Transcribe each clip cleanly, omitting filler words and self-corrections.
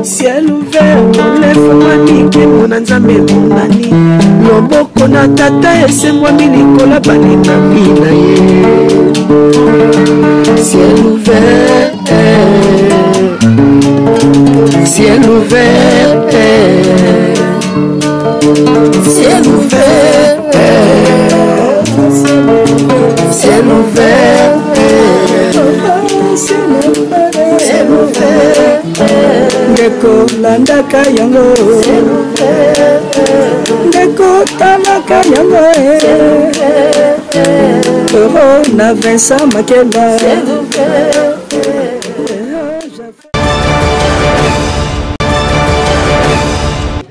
Ciel ouvert, lève-moi nique mon anzambe monani. Loboko na tata ese moi milikola baninga mina ye. Ciel ouvert, ciel ouvert, ciel ouvert, ciel ouvert, ciel ouvert. Ndeko landaka yango, ndeko talaka yango, euro na Vincent Makeba.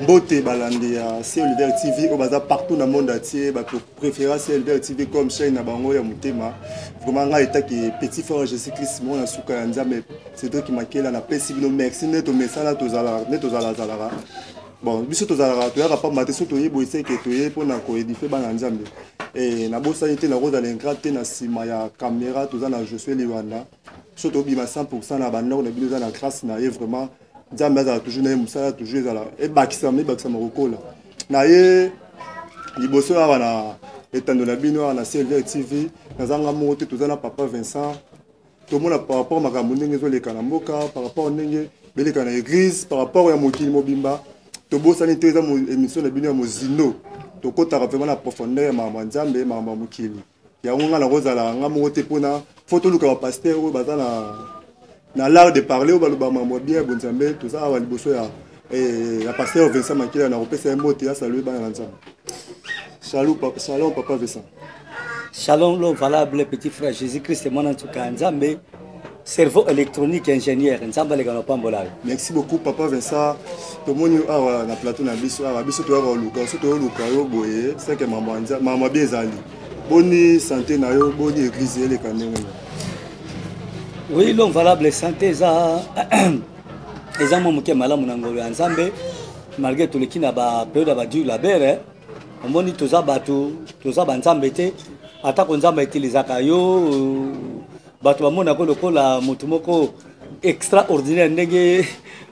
Beauté balandi ya CLVR TV au bazar partout dans le monde entier, ba préférer CLVR TV comme chaîne na bango ya mutema. Vraiment nga eta ki petit frère Jésus-Christ mon asuka ya nzambe. C'est toi qui makela na pesi bino merci neto mesala tozala neto zala zala. Bon, biso tozala to ya pas maté so to yebo ise ke to ye pona ko édifier bana nzambe. Et na bosa yete na roza l'ingrate na sima ya caméra tozala Josué Liwanda. So to bima 100% na banda na bino na grâce na ye vraiment. Nzambe azala toujours na ye mosala toujours ezala ebakisa mokola na ye liboso awa na etando na bino awa na CLVR TV nazanga moko te toza na papa Vincent tomona par rapport makambo ndenge ezoleka na mboka par rapport ndenge beleka na église par rapport ya mokili mobimba tobosani te eza émission na bino ya mozino tokotaka vraiment na profondeur ya makambo ya nzambe makambo ya mokili yango nga na kozala nga moko te mpona fo toluka bapaster oyo baza na l'art de parler au baluba mambo bien bonzambe tout ça va liboso ya la pasteur Vincent Makela na repesa mbote ya saluer bana nzambe. Shalom papa Vincent. Shalom l'homme valable petit frère Jésus-Christ mon en tout cas nzambe cerveau électronique ingénieur nzambe le kana pambola. Merci beaucoup papa Vincent. To moni awa na plateau na biso awa biso to ya luka so to luka yo boye c'est que maman bien zali. Boni santé na yo boni église le kanenga. Oui, l'homme valable santé, ça, les gens qui ont malamu nangolo ensemble, malgré tout le qui n'a pas peur d'avoir dû la belle, on m'a dit tout ça, tout ça, ensemble, attaque ensemble, les akayo, batu ba mona ko lokola mutumoko extraordinaire ndenge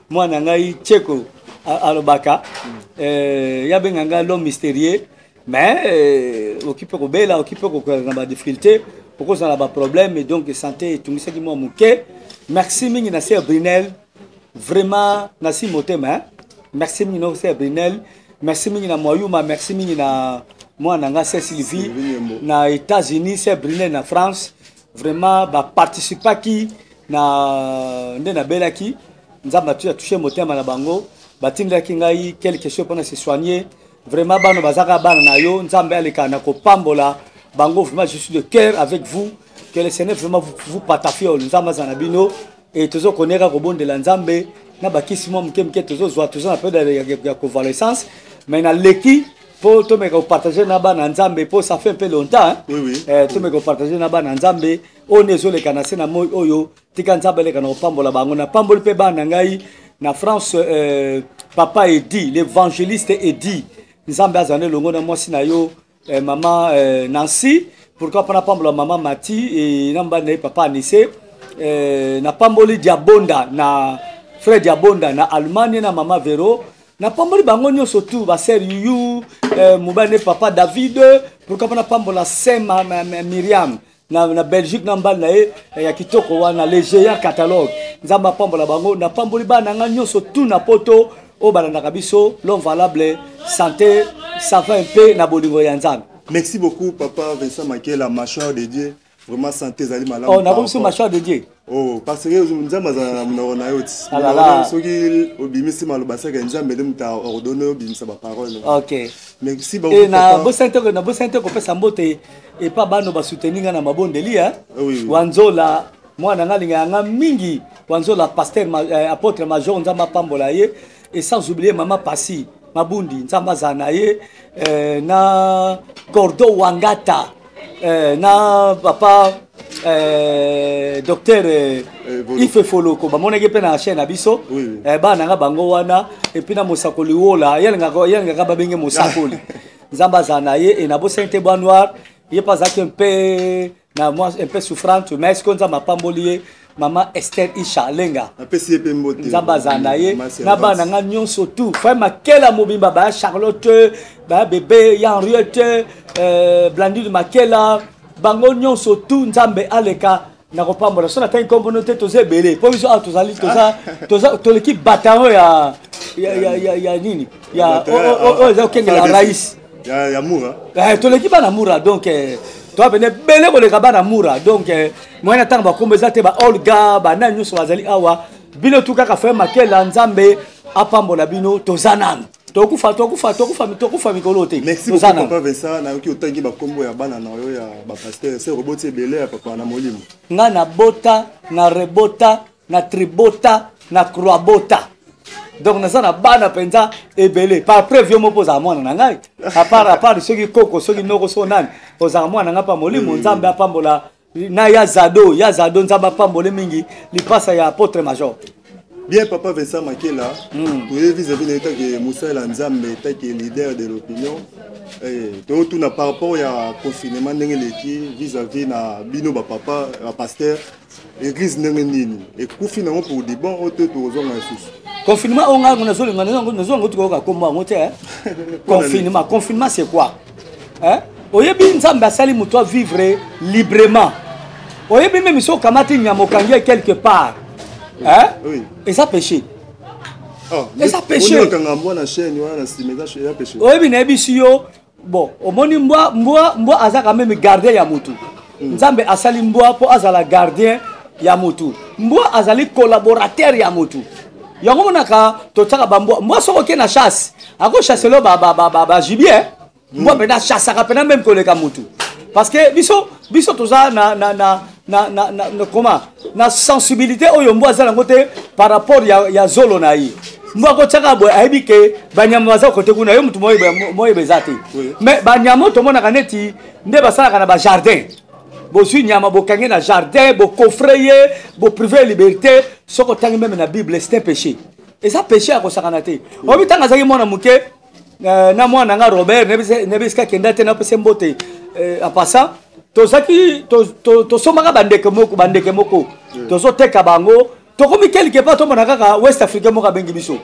moi nangai tcheko alobaka, ya benganga l'homme mystérieux, mais occupe ko bela, occupe ko na difficulté. Pourquoi ça n'a pas de problème et donc santé tout ce qui m'a manqué. Merci mingi na Sir Brunel vraiment nasi motema. Merci mingi na Sir Brunel, merci mingi na Moyuma, merci mingi na moi nanga Sylvie na États-Unis, Sir Brunel na France. Vraiment ba participer qui na ndena belaki nzamba tu a touché motema na bango batinda ki ngai quelque chose pour se soigner. Vraiment bano bazaka bana na yo nzambe aleka na ko pambola. Bango, vraiment, je suis de cœur avec vous. Que le Seigneur vraiment vous patafie au Nzamba Zanabino et toujours connaître au bon de l'Anzambe. Na bakisimo mke toujours soit toujours un peu de convalescence. Mais na leki pour tout me partager na ba Nzambe pour ça fait un peu longtemps. Oui. Tout me partager na ba Nzambe. On est les kanase na moy oyo. Tika Nzambe le kana pambola bango na pambol pe ba ngai na France papa Edi l'évangéliste Edi. Nzambe azane longo na moi sinayo. Maman Nancy, pourquoi pas la maman Mati et namba papa Anissé, na pamboli Diabonda, na frère Diabonda, na Allemagne, na maman Véro, na pamboli bangonio surtout, ba sœur Yu, moubane papa David, pourquoi pas pambola sœur Myriam, na Belgique namba na ya kitoko wana les géants catalogue, nzamba pambola bango, na pamboli bana nganyo surtout na poto. Au Balanakabiso, l'homme valable, santé, ça fait un peu na bolingo yanzam. Merci beaucoup, papa Vincent Makela, la mâchoire de Dieu. Vraiment, santé, Zali Malam. Oh, on a reçu mâchoire de Dieu. Oh, parce que nous avons dit ceux qui obéissent mal au bassin, nous avons ordonné d'obéir à parole. Ok. Merci beaucoup. Et na beau santé qu'on fait sambote et pas bano ba soutenir na mabon deli hein. Oui. Wanzola, moi na nga mingi, Wanzola pasteur apôtre major nzamba pambola ye. Et sans oublier maman Passi, Mabundi, Nzamba Zanaye, na Cordo Wangata, na papa docteur Ife Foloko, mon équipe na chaîne abiso, ba nanga bango wana, et puis na Mosakoli wola, yanga ka babenge Mosakoli. Nzamba Zanaye et na bo sainte bois noir, il pas ça un peu na moi un peu souffrante mais est-ce qu'on ça m'a pas molié maman Esther Isha Lenga nzamba zanaye na bana nga nyonso tout frère Makela mobimba ba Charlotte ba bébé Henriette Blandine Makela bango nyonso tout nzambe aleka na kopambola so na tan communauté toze belé po biso tozali to l'équipe bataillon ya nini ya o kengela rais ya mura to l'équipe na mura donc toi venez belé ko le kabana mura donc moi na tan ba kombeza te ba Olga ba na nyuso bazali awa bino tuka ka frère Makela nzambe apambola bino tozanana tokufa mikolo te. Merci beaucoup papa Vincent na yoki otangi ba kombo ya bana na yo ya ba pasteur c'est roboti belé ya papa na molimo nga na bota na rebota na tribota na croabota donc na sana bana penza ebele par preuve mo poza mwana na ngai à part ceux qui koko ceux qui noko sonani poza mwana nga pa molimo nzambe apambola na ya zado nzamba apambola mingi lipasa ya apôtre major. Bien, papa Vincent Makela, vous avez vis-à-vis de l'État que Moussa Lanzambe est leader de l'opinion. Tout par rapport au confinement, vis-à-vis de Bino, papa, pasteur, l'église Nengenini. Et confinement pour des bons hôtels pour les gens. Confinement, on a confinement, c'est quoi? Oyebi Nzambe sali muto vivre librement. Oyebi même si on kamati nyamokangie quelque part. Hein? Oui. Et ça péché. Et ça péché. Oui, mais nebisio bon, au moni mboa aza quand même gardien ya mutu. Nzambe asali mboa po azala gardien ya mutu. Mboa azali collaborateur ya mutu. Yango monaka totaka ba mboa soko ke na chasse. Ako chasselo ba gibier. Mboa pena chasse ka pena même koleka mutu. Parce que biso toza comment na sensibilité oyo mbo azala ngote par rapport ya zolo na yi mbo ko tsaka bo ayebi ke banyama baza kote kuna yo mutu moye bezati mais banyama to mona kaneti nde basala kana ba jardin bo su nyama bo kange na jardin bo coffrer bo priver liberté soko tangi même na Bible c'est un péché et ça péché a ko sakana te obi tanga zaki mona muke na mwana nga Robert nebiska kenda te na pese mbote en passant tozaki to somaka bandeke moko tozo teka bango to komi quelque part to monaka ka West Africa moka bengi biso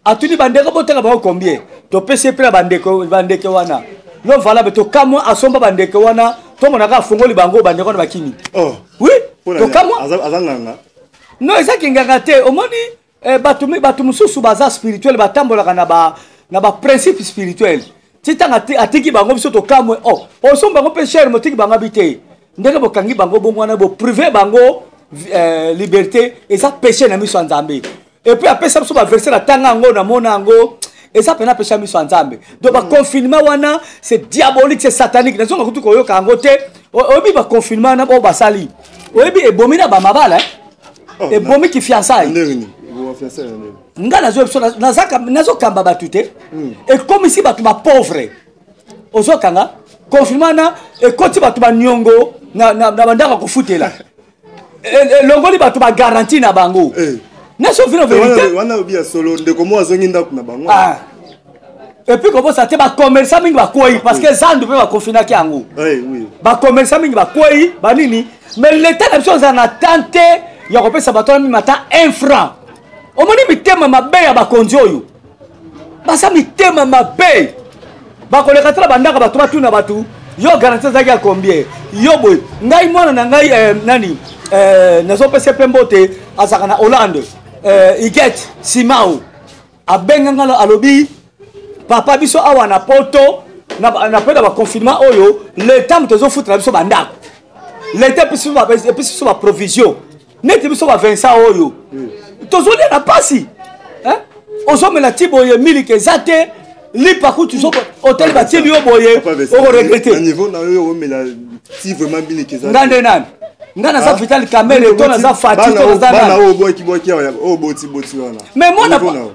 atuni bandeke boteka bango combien to pese pre bandeke wana non valable to kamo asomba bandeke wana to monaka fungoli bango bandeke wana bakini oui to kamo azanganga non ezaki nganga te omoni batu mususu baza spirituel batambola na ba principe spirituel titanga atiki bango biso to kamwe osomba bango pe cher motiki bango bité ndenge bokangi bango bongwana bo privé bango liberté et ça péché na miso nzambe et puis après ça biso ba verser la tanga ngo na mona ngo et ça pena péché miso nzambe donc ba confinement wana c'est diabolique c'est satanique na zonga kutuko yo kango te obi ba confinement na bo basali obi ebomi na ba mabala ebomi ki fiançailles nga nazo kamba batute et comme ici batu ba pauvre ozo kanga confinement na et koti batu ba nyongo na bandaka kufutela longoli batu ba garantie na bango na so vino vérité wana obia solo ndeko mo azongi ndaku na bango et puis comment ça te ba commerçant mingi ba koi parce que zandu pe ba confiner ki ango oui ba commerçant mingi ba koi ba nini mais l'état la chose en attente ya ko pesa bato mi mata 1 franc. Omoni mitema mabe ya bakonzi oyo. Basa mitema mabe. Bakoleka tala bandaka batu batuna batu. Yo garantie zaki ya combien? Yo boy. Ngai mwana na ngai nani? Nazo pese pembote azaka na Hollande. Iget Simao. Abenga ngalo alobi papa biso awa na poto na peda ba confinement oyo l'état mtezo futra biso bandaka. L'état biso ba provision. Neti biso ba Vincent oyo. Tozoli na pasi hein ozomme la tiboye milike zate li paku tu sopo hôtel ba tieli yo boye o regretter niveau na yo mais la ti vraiment milike zate ngande nan ngana za vital camere to na za fati to na za bana o boki o boti wana mais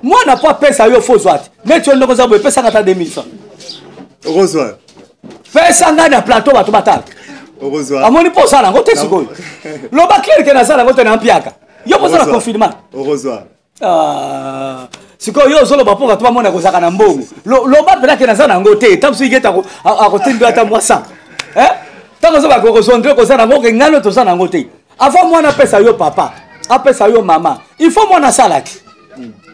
moi na pas pesa yo faux soit mais tu ndoko za boye pesa ngata 2000 francs heureusement pesa ngana plateau ba to batal heureusement amoni posa na ngote sikoyo loba clair ke na sala ngote na mpiaka yo posa na confinement heureusement siko yo zolo bapoka to mona ko saka na mbongo loba pela ke na za na ngote tamsu igeta ko akotindo ata mwasa tant que ça va concentrer comme ça nango ke ngano to ça nango te avant moi na pesa yo papa apesa yo maman il faut moi na salaki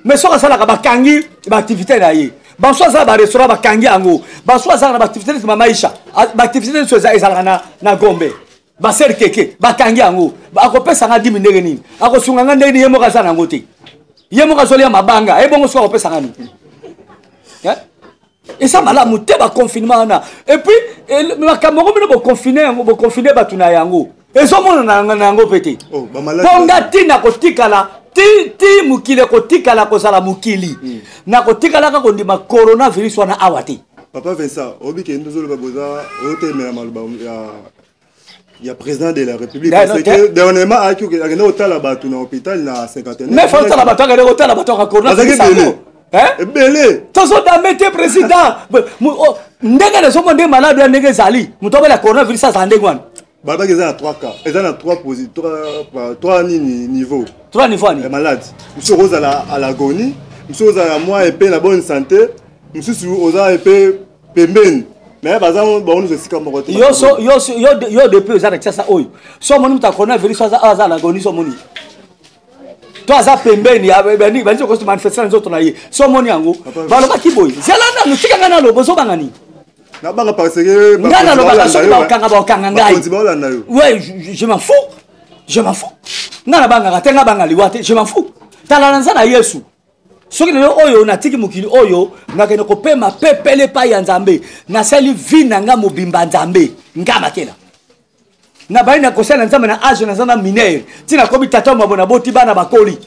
mais so ça la ba kangi ba activité na ye ba so ça ba restaurant ba kangi ango ba so ça na ba activité de maisha ba activité so ça ezala na Gombe ba ser keke ba kangi ango ba ko pesa nga 10 ndenge nini ako sunga nga ndenge yemo ka ça nango te yemo ka so ya mabanga e bongo so ko pesa nga ni et ça mala muté ba confinement na et puis ma Cameroun bo confiner ba tuna yango et so mona na nango pété oh ba malade bonga tina ko tikala ti mukile ko tikala ko sala mukili na ko tikala ka ko ndima coronavirus wana awati papa Vincent obi ke ndozolo ba boza otemela maluba ya président de la République parce que dernièrement a ki ke na otala ba tuna hôpital na 50. mais faut tala ba toka otala ba toka coronavirus belé tozo damete président ndenge de somo ndenge malade ya ndenge zali mutobe la coronavirus ça ndenge wana baba que ça a 3 cas et ça a 3 niveaux 3 niveaux ni malade monsieur rose à l'agonie monsieur rose à moi et peu la bonne santé monsieur rose et peu pembeni mais par exemple bon nous aussi comme yo depuis ça ça oyo so moni muta coronavirus ça à l'agonie so moni toi ça pembeni ya bani bani ko manifestation zoto na ye so moni yango baloba kiboy zelana nutika na lobo so bangani na banga parce que ngana loba so ba kanga ngai ouais je m'en fous ngana banga tenga banga liwate je m'en fous talanza na Yesu soki lelo oyo na tiki mukili oyo ngakene ko pema pepele pa ya Nzambe na sali vina nga mobimba Nzambe ngama kela na baina kosala Nzambe na age na zana minere tina ko bitata mabona boti bana bakoli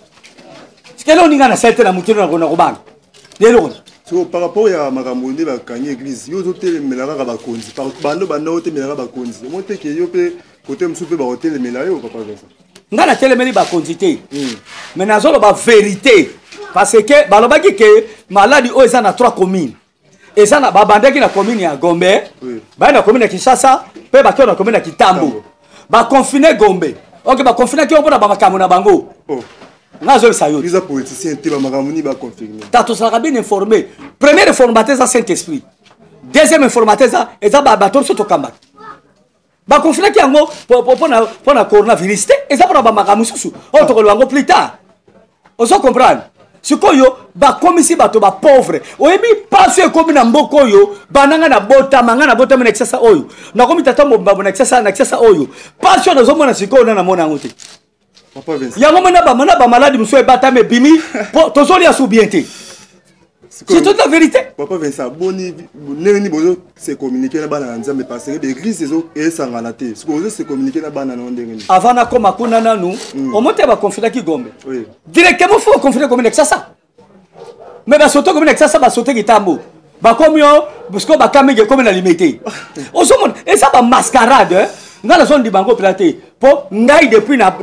sikelo ninga na sete na mutino na kona kobanga lelo so par rapport ya makambo ba kanyi église yo zote melaka ba konzi par bando bando te melaka ba konzi mo te ke yo pe côté msupe ba hotel melayo papa Vincent ngana telemeli ba konzi te mais nazolo ba vérité parce que balobaki ke maladi o eza na 3 communes eza na babandaki na commune ya Gombe ba na commune ya Kinshasa pe ba na commune ya Kitambo ba confiner Gombe OK ba confiner ki on pona ba makambo na bango nazo sayo les politiciens te ba makambo ni ba confirmer tato sera bien informé premier informateur ça Saint-Esprit deuxième informateur ça eza ba bato soto kamba ba confiner ki yango pona coronavirus eza pona ba makambo susu o to ko yango plus tard on se comprendre sikoyo ba komisi bato ba pauvre oyebi passe komi na mboko oyo bananga na botama na kisasa oyo na komi tata mbabo na kisasa oyo passe na zomona sikoyo na mona ngote papa Vincent yango mona ba maladi muso ebata me bimi tozoli asu bien te c'est toute la vérité papa Vincent boni neni bozo se communiquer na bana Nzambe parce que l'église ezo esangana te ce bozo se communiquer na bana no ndenge avant na koma kuna nanu o monte ba confiner ki Gombe directement faut confiner comme ça mais ba soto comme ça ba sote Kitambo ba komyo parce que ba kamenge comme na limité o so mon et ça ba mascarade ngala son di bango platé po ngai depuis na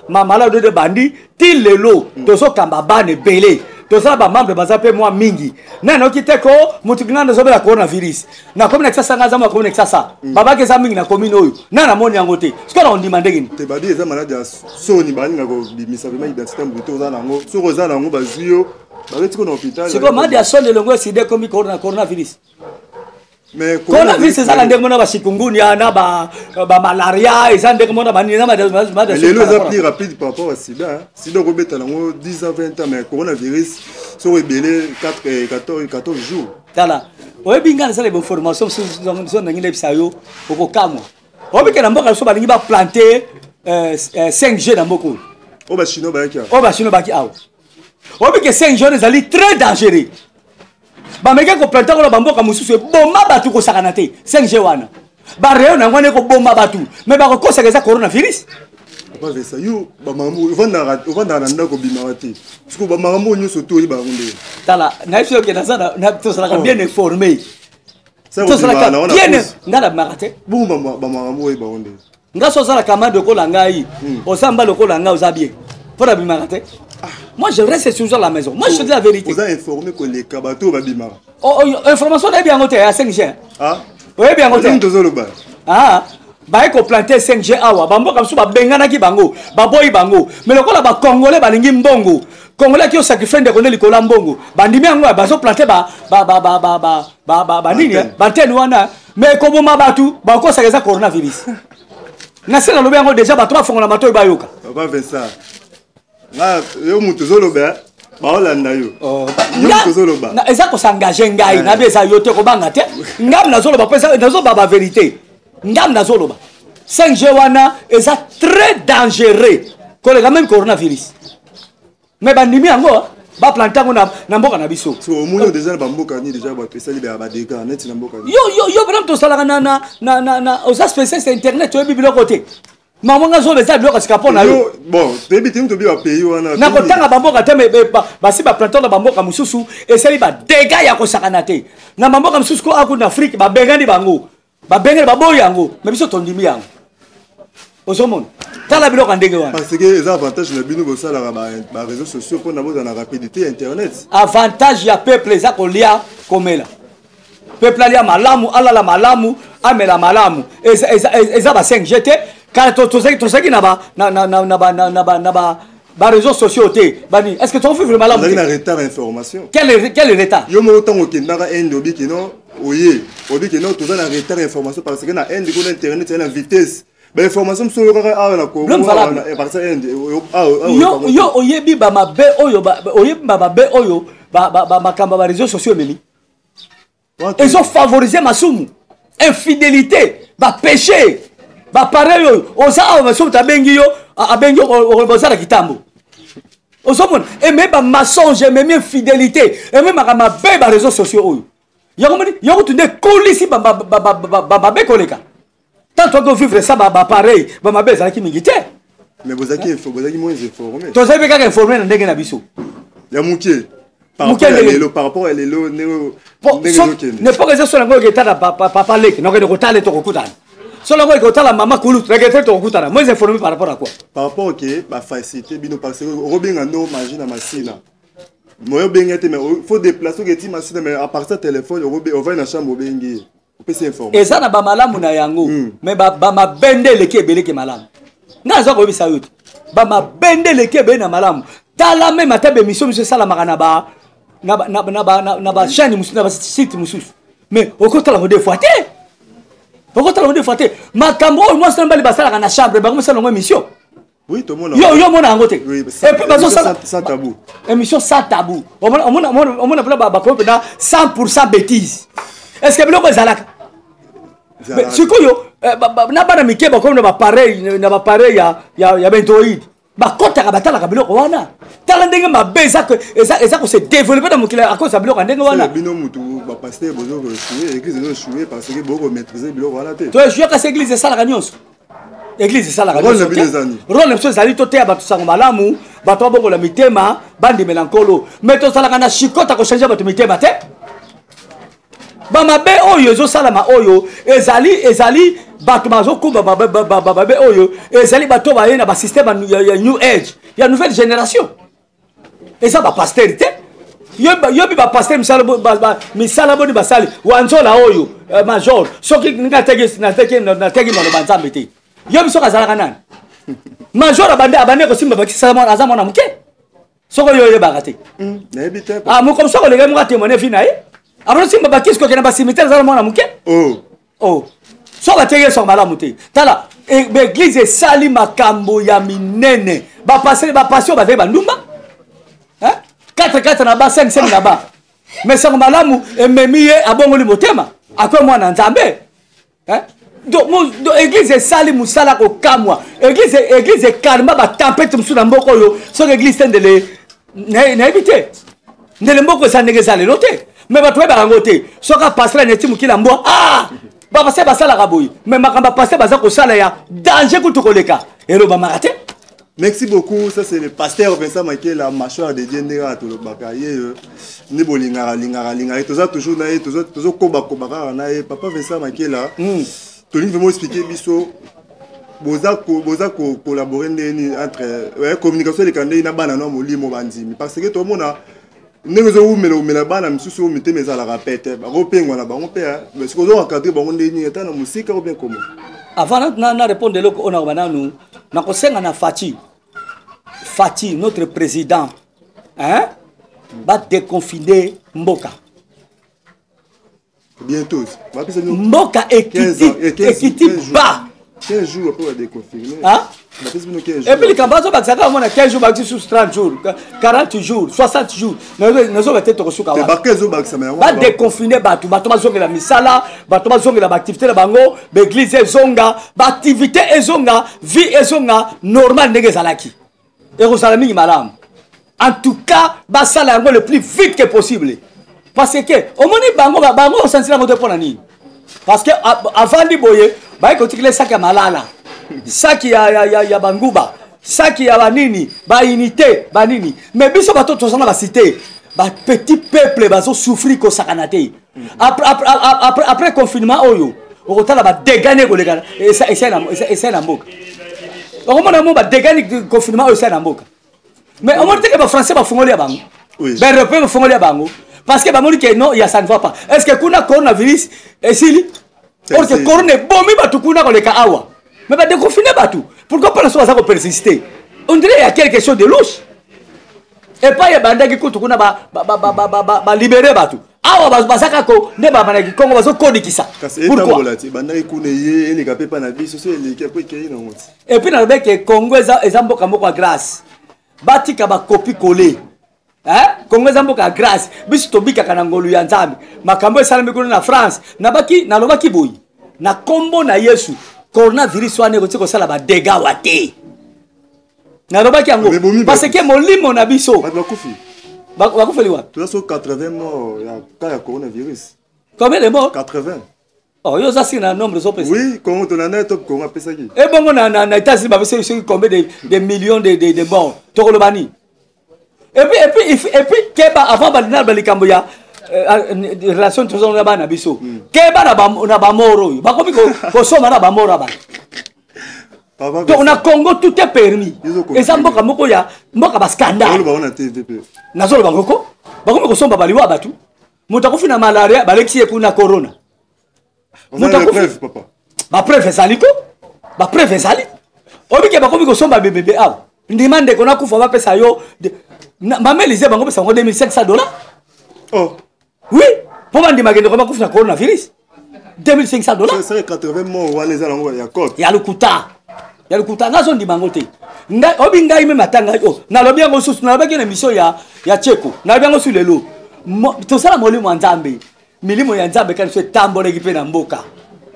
malade de bandi til lelo to so kamba bane belé to ça ba membre bazape moi mingi na no kiteko mutukina zo bela coronavirus na comme ça sanga za comme ça baba ke za mingi na commune oyo na moni yango te ce qu'on demande ngini te badi eza malade so ni bani ngako bimisa vraiment identité mbuto za nango so roza nango bazio ba tiko na hôpital c'est comme malade so le longo sida comme coronavirus mais coronavirus eza la ndenge na ba chikungunya na ba malaria eza ndenge mona ba nina ma les lois plus rapide par rapport à sida sida ko beta nango 10 à 20 ans mais coronavirus so rebelé 14 jours tala oyebinga na sala ba information so na ngine bisayo okokamwa obike na mboka so ba ngi ba planter 5G na mboko o ba chino ba ki aw obike 5G ezali très dangereux ba meke ko planter ko bamboka mususu bomba batu ko sakana te 5G wana ba reo na ngone ko bomba batu mais ba ko kosaka coronavirus papa Vincent yo ba mamu vanda na ndako bimawati siko ba mamu nyo soto yi ba ngunde tala na ifio ke na to sala bien informé to sala bien ngala makate bumba ba mamu yi ba ngunde ngaso sala kamado ko langai osamba loko langa osabie pour la bimarate. Moi je reste sur la maison. Moi je te dis la vérité. Vous avez informé que les kabato va bimara. Oh information est bien côté à 5G. Ah. Oui bien côté. Nous tous le bas. Ah. baye ko planter 5G awa bamboka msu ba bengana ki bango baboyi bango mais lokola ba congolais balingi mbongo congolais qui ont sacrifié de connaître likola mbongo bandimi yango bazo planter ba nini ba tenu wana mais ko boma batu ba ko sakeza coronavirus na sela lobe yango déjà ba 3 fongola mato bayoka papa Vincent nga yo mutu zoloba baolanda yo na eza ko s'engager ngai na beza yote ko banga te ngam na zoloba pesa na zoloba ba vérité ngam na zoloba 5G wana eza très dangereux ko le même coronavirus mais bandimi yango ba planter ngo na mboka na biso so omuno déjà ba mboka ni déjà ba pesa libera ba dégâts net na mboka yo bram to sala na aux aspects internet to bibilo côté maman nga zo beza biloko sikapo na yo bon tebi tim to bi ba pays wana na kotanga bamboka te me ba si ba planter na bamboka mususu esali ba dégâts ya ko sakana te na bamboka mususu ko aku na Afrique ba bengani bango ba bengani ba boy yango mais biso tondimi yango osomon tala biloko ndenge wana parce que les avantages na bino bo sala ba réseaux sociaux pour na boza na rapidité internet avantage ya peuple za ko lia komela peuple lia malamu alala malamu amela malamu eza ba 5G te quand to saki na ba réseaux sociaux te bani est-ce que tu as vu vraiment malamu on a un retard information quel retard yo mo tango kendaka endo bi kino oye obi kino to za na retard information parce que na endo ko internet na vitesse ba information so yoka a na ko parce que yo oyebi ba mabe oyo oyebi ba mabe oyo ba makamba ba réseaux sociaux meli ils ont favorisé masumu infidélité ba péché ba pareil oza ba so tabengi yo abengi oza na kitambo osomon et même ba mensonge même infidélité et même ma be ba réseaux sociaux oyo yako tunde kolisi ba be koleka tant toi que vivre ça ba pareil ba ma be za ki mingi te mais vous avez moins informé to sabe ka informer na ndenge na biso ya muke par rapport à l'élo ne pas que ça soit ngo ke tata papa lek no ke ko tale to ko kutana solo ngo ke tala mama kulu to ke to ko kutana moins informé par rapport à quoi par rapport que ba facilité bino parce que robinga no magie na masina moyo bengete mais faut déplacer que ti masina mais à partir téléphone on va na chambre bengi on peut s'informer et ça na ba malamu na yango mais ba ma bende leke beleke malamu na zo ko bisa yote ba ma bende leke be na malamu tala même atabe mission monsieur sala makana ba na ba chaîne musu na ba site musu mais okotala ngo fois te okotala ngo fois te makambo moi ça mbali basala na chambre ba komisa ngo mission oui tout le monde yo mona ngote et puis bazo sans tabou émission sans tabou on ba ko na 100% bêtise est-ce que biloko ezalaka sikoyo na bana mike ba ko na ba pareil ya bentoid ba kotaka batalaka biloko wana tala ndenge mabe eza ko se développer dans mokila à cause ya biloko ndenge wana bino mutu ba pasteur bozo ko chouer église no chouer parce que boko maîtriser biloko wana te to chouer ka église sala nyonso église sala nyonso rôle mso zali to te ba to sango malamu ba to bongo la mitema bandi melankolo mais to sala kana shikota ko changer ba to mitema te ba mabe oyo zo sala ma oyo ezali bato bazo kuba babe oyo ezali bato ba yena ba système ya new age ya nouvelle génération et ça ba pasteur te yo bi ba pasteur misala boni basali wanzola oyo major soki nga tegi na no banzambe te yo biso kazala kanani major abande ko simba bakisa mwana azamona muke soko yo ye bagate na ebite mo comme soko le gars mo témoigner fina avant simba bakis ko kena ba cimetière azamona muke oh so batege so malamu te tala église esali makambo ya minene ba passion ba ndumba 4 na ba 5 na ba mais so malamu ememiye abongoli motema akwe mwana nzambe donc église esali musala ko kamwa église kalma ba tempête musuna mboko yo so église tendele na éviter ndele mboko sa ndenge sale lote mais ba toi ba ngote so ka passer neti mukila mbo ba passer ba sala kaboyi mais makamba passer ba za ko sala ya danger ko to koleka elo ba marate. Merci beaucoup, ça c'est le pasteur Vincent Maké, la mâchoire de Dieu Ndera to le bakaye ni bolinga linga toza toujours na tozo koba na papa Vincent Maké là to lui vraiment expliquer biso boza collaborer entre communication les candidats na bana no molimo bandimi parce que tout le monde a nezo umela bana misusu umite meza la rapete ba kopengwa na bango pe mais ce qu'on doit encadrer bango ndeni eta na musika ou bien comment avant na répondre loko on a bananu na kosenga na Fati notre président hein va déconfiner Mboka bientôt Mboka ekiti ba 15 jours après déconfiner hein et puis les cambazo bakisaka mona 15 jours bakisi sous 30 jours 40 jours 60 jours nazo batete kosuka wa ba déconfiner batu bazongela misala batu bazongela ba activité na bango ba église ezonga ba activité ezonga vie ezonga normal ndenge zalaki et kozala mingi malamu en tout cas basala yango le plus vite que possible parce que au moni bango osensila ngo dépend na nini parce que avant di boye ba kotikile saka malala saki ya banguba saki ya banini ba unité banini mais biso bato tosana ba cité ba petit peuple bazo souffrir ko sakanate après confinement oyo okotala ba dégagner ko lekana esa na mboka okomona mo ba dégagner confinement oyo esa na mboka mais on montre que ba français ba fongoli ya bango ben repère ba fongoli ya bango parce que ba moni que non ya ça ne va pas est-ce que kuna coronavirus esili or que corona bomi batu kuna ko leka awa mais bah déconfiner batou. Pourquoi pas la chose à persister? On dirait qu'il y a quelque chose de louche. Et pas il y a bande qui compte qu'on a ba libérer batou. Ah ouais bah ça kako ne ba bande qui Congo va se code qui ça. Pourquoi? Bande qui connaît les capé pas na vie c'est les capé qui na honte. Et puis na que Congo ezambo kamoko grâce. Bati ka ba copie coller. Hein? Congo ezambo ka grâce. Biso tobika kana ngolu ya nzambe. Makambo esalami kuna na France. Na baki na lobaki boyi. Na kombo na Yesu. Coronavirus wane ko tiko sala ba dégâts waté na robaki yango parce que molimo na biso bakufi liwa tu as 80 morts ya cas ya coronavirus combien de morts 80 oh yo ça c'est un nombre so pesa oui comment on en a top comment pesa qui et bongo na États-Unis ba c'est combien de millions de morts to lo bani et puis keba avant ba likambo ya relation toujours na bana biso keba na ba moro bakomi ko soma na ba moro ba donc na Congo tout est permis et ça mboka moko ya mboka ba scandale na zolo bangoko bakomi ko soma baliwa batu mutakufi na malaria balexi kuna corona mutakufi papa ba preuve saliko ba preuve sali obike bakomi ko soma bébé aw ndimande kona kufa ba pesa yo mamelize bango pesa $2500 oh oui, pour moi, je vais dire que coronavirus. $2500. C'est 80 morts, il y a le Kouta. Il y a le Kouta. Nous sommes dit Bangote. Obinga ime matanga. Na lobi yango susu. Na lobi yango émission ya Tcheko. Na lobi yango sur le lot. Tout ça, moi, je Nzambe. Milimo ya Nzambe quand je tambole qui peut na mboka.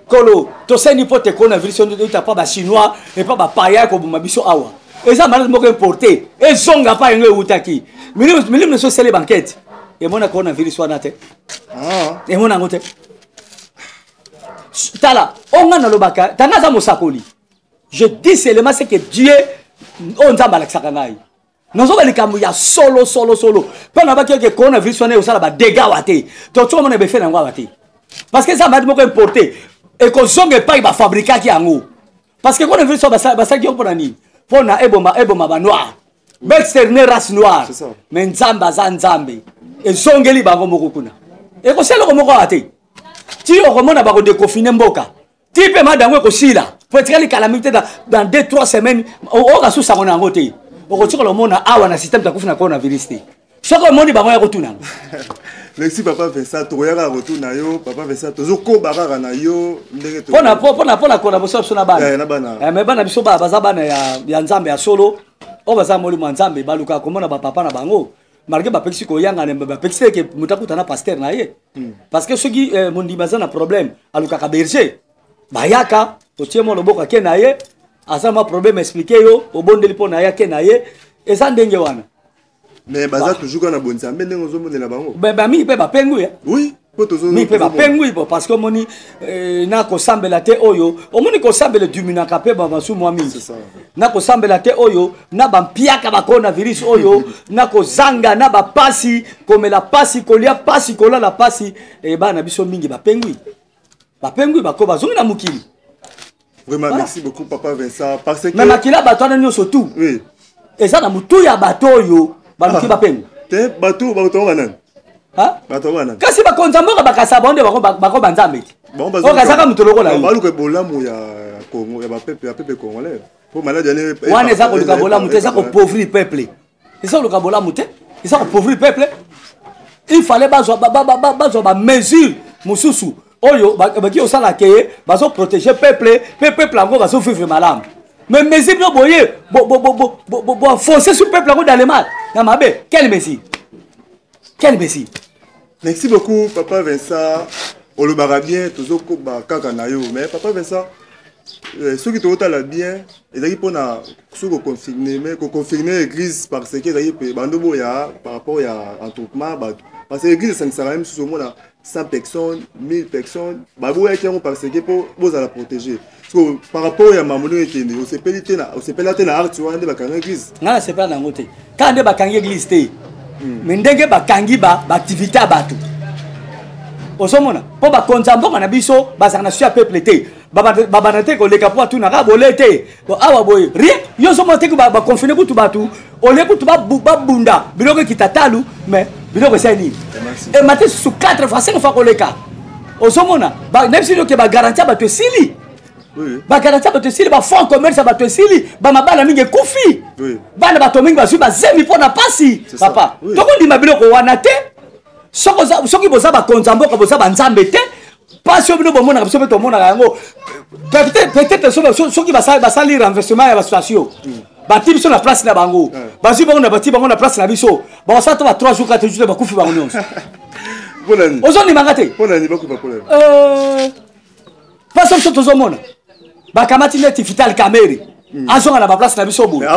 Kolo, to seni pote coronavirus. On ne pas ba chinois et pas ba paya comme mabiso awa. Et ça, malade moko importé. Et zonga pas yango utaki. Milimo ne so sele banquette. Et mon coronavirus wana te. Ah. Et mon angote. Tala, on a lobaka, tanaza mosakoli. Je dis seulement c'est que Dieu on t'a malaxakanai. Nous avons les camouflages solo. Pendant que le coronavirus wana osala ba dégâts waté. Donc tout le monde est fait n'angwa waté. Parce que ça m'a dit moko importé et que zonge pas ba fabriquer qui ango. Parce que coronavirus ba ça qui on pour nani. Pour na eboma ba noir. L'externe race noire. Mais nzamba za nzambe. Et zongeli bango moko kuna. Et ko selo ko moko waté. Ti okomona ba ko déconfiner mboka. Ti pe madango ko sila. Pour être les calamités dans 2-3 semaines on ga sous ça ngona ngote. Oko tiko lo mona awa na système ta kufina coronavirus te. Soko moni bango ya kotuna. Merci papa Vincent to ya rotuna yo papa Vincent to zoko barara na yo ndenge to. Pona collaboration so na bana. Na bana. Mais bana biso ba bazabana ya nzambe ya solo. O bazamoli mwa nzambe baluka komona ba papa na bango. Malgré ba pexi ko yanga ne ba pexi ke mutakuta na pasteur na ye. Parce que ceux qui mondimaza na problème aluka ka berger. Bayaka otiemo loboka ke na ye. Azama problème expliquer yo obondeli pona ya ke na ye. Eza ndenge wana. Mais baza toujours quand na bonzambe ndenge ozomonela bango. Ba mi pe ba pengu ya. Oui, mi pe ba pengu parce que moni na ko sambela te oyo. Omoni ko sambela duminaka pe ba masu mwa mingi. C'est ça. Na ko sambela te oyo na ba mpiaka ba coronavirus oyo na ko zanga na ba pasi komela pasi kolia pasi kola la pasi e ba na biso mingi ba pengu. Ba pengu ba ko bazongi na mukili. Vraiment merci beaucoup papa Vincent parce que mais makila batwana nyo surtout. Oui. Et ça na mutu ya bato yo ba ba pengu. Te bato ba to wana. Ha? Bato wana. Kasi ba konzamboka bakasa bonde bako banzambe. okazaka moto lokola baluka bolamu ya Congo ya peuple congolais pour malade wana eza koluka bolamu te eza kopauvrir peuple eza koluka bolamu te eza kopauvrir peuple il fallait bazwa bamesure mosusu oyo baki osala ke bazoprotéger peuple mpe peuple yango bazovivre malamu mais mesure bino boye boenfoncer sur peuple yango dans le mal na mabe quelle mesure merci beaucoup papa Vincent olobaka bien tozokoba kaka na yo mais papa Vincent soki tokotala bien ezalaki mpona soki koconfirme église parce que ezalaki mpe bando boya par rapport ya entroupement bato parce que l'église esangisaka même susu omona 100 personnes 1000 personnes baboyaki yango parce que mpo bozala protégé so par rapport ya mamoni ekende osepela te na arte wana nde bakangi église nga nasepela nango te kaka nde bakangi église te me ndenge bakangi baactivité ya bato ozomona mpo bakonza mboka na biso bazala na su ya peuple te babanda te koleka mpo atunaka bole te awa boye rien yo ozomona te baconfine kutu bato olie kutu babunda biloko ekita talu mais biloko esali nini emate susu 4 fois 5 fois koleka ozomona nayebisi yoke bagaranti ya bato esili bagaranti ya bato esili bafond commerce ya bato esili bamabala mingi ekufi bana bato mingi bazwi bazemi mpo na pasi papa tokondima biloko wana te soki boza bakonza mboka boza banzambe te pasi oyo bino bomonaka biso mpe tomonaka yango peut-être soki basali renversement ya basituation bati biso na place na bango bazwi bango na bati bango na place na biso bakosala to ba 3 jours 4 jours bakufi bango nyonso ozondimaka te pasi biso tozomona bakamati neti Vital Kamerhe azonga na baplace na biso boye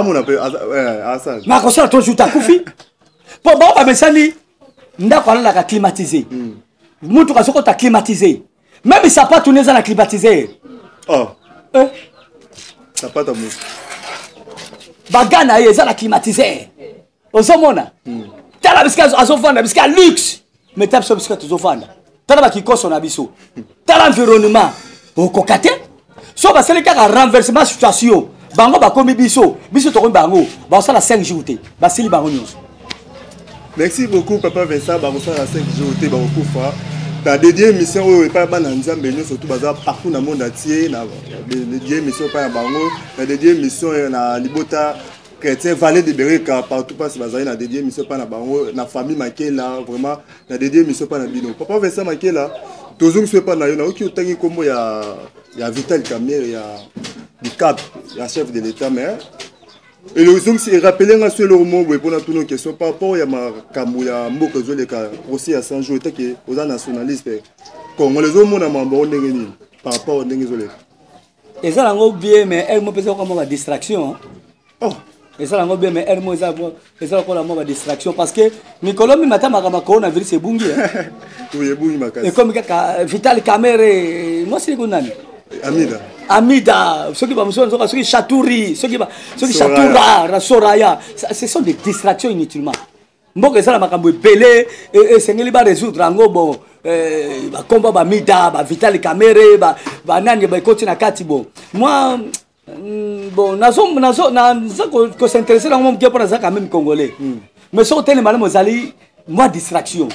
bakosala 3 jours takufi mpo bango bamesani ndako alalaka climatisé mutuka soko ta climatisé même sapatu neza na climatisé sapata mu bagana ye eza na climatisé ozomona tala bisika azovanda bisika luxe mais tala biso bisika tozovanda tala bakikoso na biso tala environnement okoka te so basali kaka renversement situation bango bakomi biso tokomi bango basala 5 jours te basili bango nyonso. Merci beaucoup papa Vincent bakosala 5 jours te bakokufa ta dédié émission oyo epai bana nzambe nyonso surtout baza partout na monde entier na dédié émission epai na bango na dédié émission na libota chrétien Vallée de Bereka partout parce bazali na dédié émission epai na bango na famille Makela vraiment na dédié émission epai na bino papa Vincent Makela tozongi so epai na yo na oki otangi kombo ya Vital Kamerhe ya du cap ya chef de l'état mais et le zong c'est rappeler nga sur le mot pour toutes nos questions par rapport ya makambo ya mboka zoleka aussi à 100 jours et que aux nationalistes quand les hommes na mambo ndenge nini par rapport au ndenge zoleka et ça lango bien mais elle me pesa comme une distraction et ça lango bien mais elle me ça comme une distraction parce que Nicolas mi matin makama coronavirus ebungi oui ebungi makasi et comme Vital Kamerhe moi c'est nani Amida, ceux qui vont ceux qui chatouri, ceux qui chatoura, Soraya, ce sont des distractions inutilement. Mboka ça la makambo belé et sengeli ba résoudre ngo bon ba combat ba Mida, ba Vital Kamerhe, ba nani ba koti na kati bon. Moi bon nazo ko s'intéresser dans mon pour ça quand même congolais. Mais sur tel malamo zali moi distraction.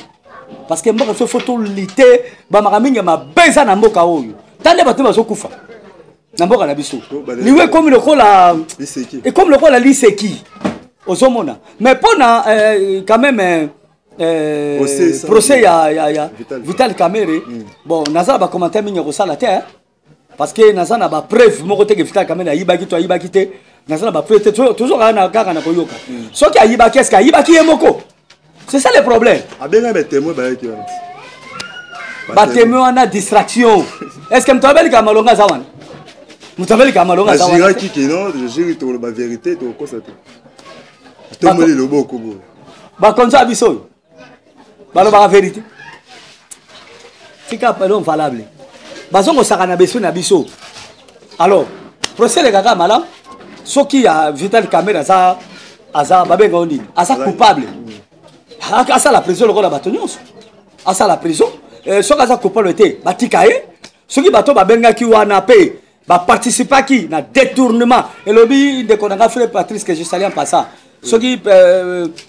Parce que mboka so photo lité ba makaminga ma beza na mboka oyo. Tande bato bazokufa na mboka na biso liwe comme le kola et comme le kola liseki ozomona mais pona quand même procès ya Vital Kamerhe bon nazala ba commentaire mingi ko sala te parce que nazana ba preuve moko te que Vital Kamerhe ayibaki te nazana ba preuve toujours na kaka na koyoka soki ayibaki est-ce ayibaki yemoko c'est ça le problème abenga ba témoin ba yaki bateme wana distraction est-ce que mtabeli ka malonga zawana mtabeli ka malonga zawana jira ki non je jure to la vérité to ko ça to moli le boko bo ba konza biso balo ba vérité tika pelon valable bazongo sakana beso na biso alors procès le kaka malam soki ya Vital Kamerhe aza babenga oni aza coupable asa la prison lokola batonyonso asa la prison soki aza coupable te batika ye soki bato babengaki wana mpe baparticipaki na détournement elobi ndeko nanga frère Patrice que je salue en passant soki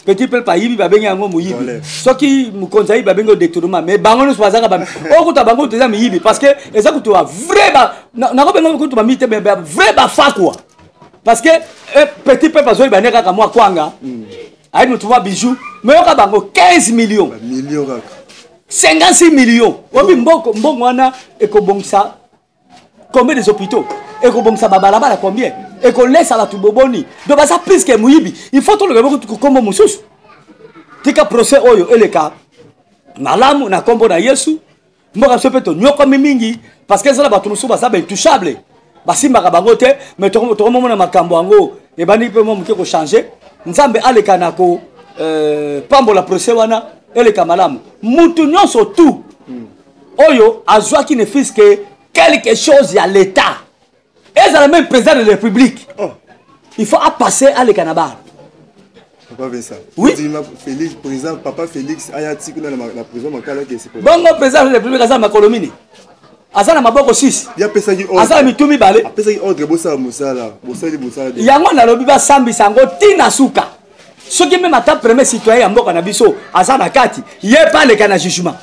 petit peu payibi babengi yango muyibi soki mukonzayi babengi détournement mais bango nyonso bazaka ba okuta bango teza muyibi parce que eza kutu ba vrai ba nakobenga kutu ba mite mais vrai ba fa quoi parce que petit peu bazoi bane kaka mwa kwanga ayi mutu wa bijou mais yoka bango 15 millions 56 millions obi mbongo wana ekobongisa combien des hôpitaux ekobongisa babalabala combien ekolesa bato boboni donc baza plus que muyibi il faut toloka kombo mosusu tika procès oyo eleka malamu na kombo na yesu mboka so mpe tonyokomi mingi parce que ezala bato mosusu baza baintouchable basimbaka bango te mais tokomomona makambo yango ebandi mpe mwa moke kochange nzambe aleka na kopambola procès wana eleka malamu mutu nyonso tu oyo azwaki ne fils que quelque chose ya l'état ezala même président de la république il faut passer à l'Ekanabar. Papa Vincent. Oui. Félix, par exemple, Papa Félix Ayati dans la prison Makala qui est bon président de la république azala makolomini azala maboko 6 ya pesa ki ordre azala mitumi bale pesa ki ordre bosa musala yango na lobi ba sambisa ngo tina suka soki même ata premier citoyen ya mboka na biso azala na kati ye pa le kana jugement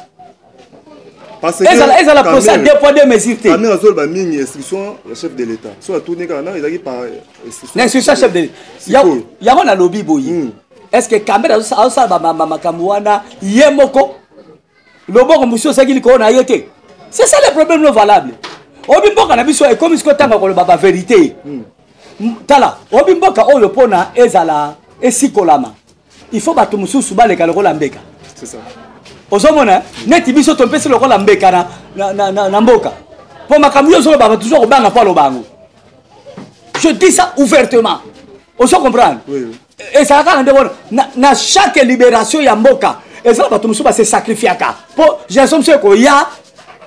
parce que ezala procès deux poids deux mesures te amir azol ba mingi instruction le chef de l'état so a tourné kana ezaki par instruction chef de yango na lobi boyi est-ce que caméra azosala ba makambo wana ye moko loboko muso sakili ko na yete c'est ça le problème non valable obi mboka na biso e comme ce que tanga ko ba vérité tala obi mboka oyo pona ezala esikolama il faut bato mususu baleka lokola mbeka c'est ça ozomona neti biso to mpesi lokola mbeka na mboka po makambo yo solo ba toujours obanga pa lobango je dis ça ouvertement on se comprend oui et ça quand na chaque libération ya mboka et ça bato mususu ba se sacrifiaka po j'ai somme ce ko ya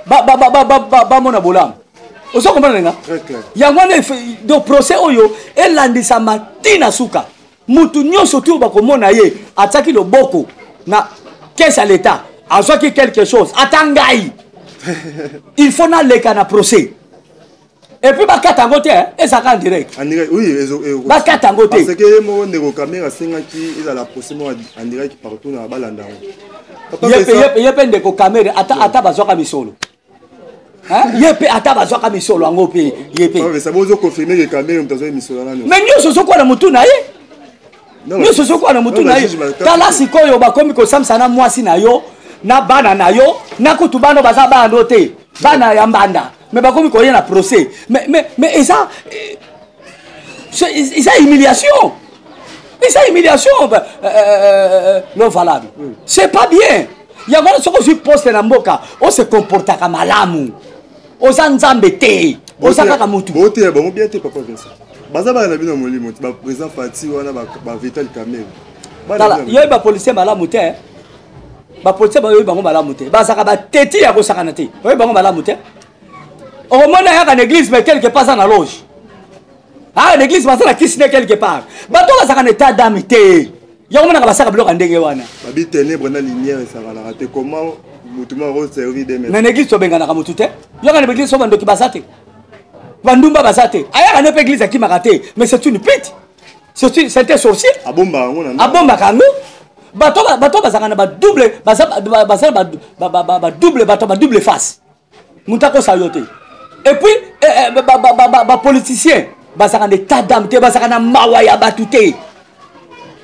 ba mona bolam on se comprend nga très clair yango na do procès oyo elandisa matina suka mutu nyonso tu ba komona ye ataki loboko na qu'est-ce à l'état azwaki quelque chose atangai il faut na leka na procès et puis bakata ngote ezaka en direct oui bakata ngote parce que mo ndeko caméra singaki eza la procès mo en direct partout na balanda yepe ndeko caméra ata bazwaka misolo yepe ata bazwaka misolo yango pe yepe ça bozo confirmer que caméra mtazo misolo nani mais nyonso soko na mutu na ye nyonso soko na mutu na ye tala sikoyo bakomi kosamisa na mwasi na yo na bana na yo na kutu bano baza bando te bana ya mbanda mais bakomi koye na procès mais ça humiliation non valable c'est pas bien yango soko zwi poste na mboka on se comporta ka malamu oza nzambe te oza kaka mutu bote ya bango bien te Papa Vincent baza bana bino molimo ba président Fati wana ba Vital Kamel tala yo ba policier malamu te ba policier ba yo bango malamu te ba saka ba teti ya ko sakana te yo bango malamu te o mona ya kana église mais quelque part na loge l'église va la kisne quelque part ba to ba saka na état d'âme te yo mona ka ba saka bloka ndenge wana ba bi ténèbre na lumière ça va la rater comment mutuma ro servir des mais na église to benga na ka mutu te yo kana église so bandoki basate bandumba basate aya kana pe église akimaka te mais c'est une pute c'est un sorcier abomba ngo na abomba kango bato bazaka na ba double ba double face mutako sayote et puis ba politicien bazaka na état d'âme te bazaka na mawa ya batuté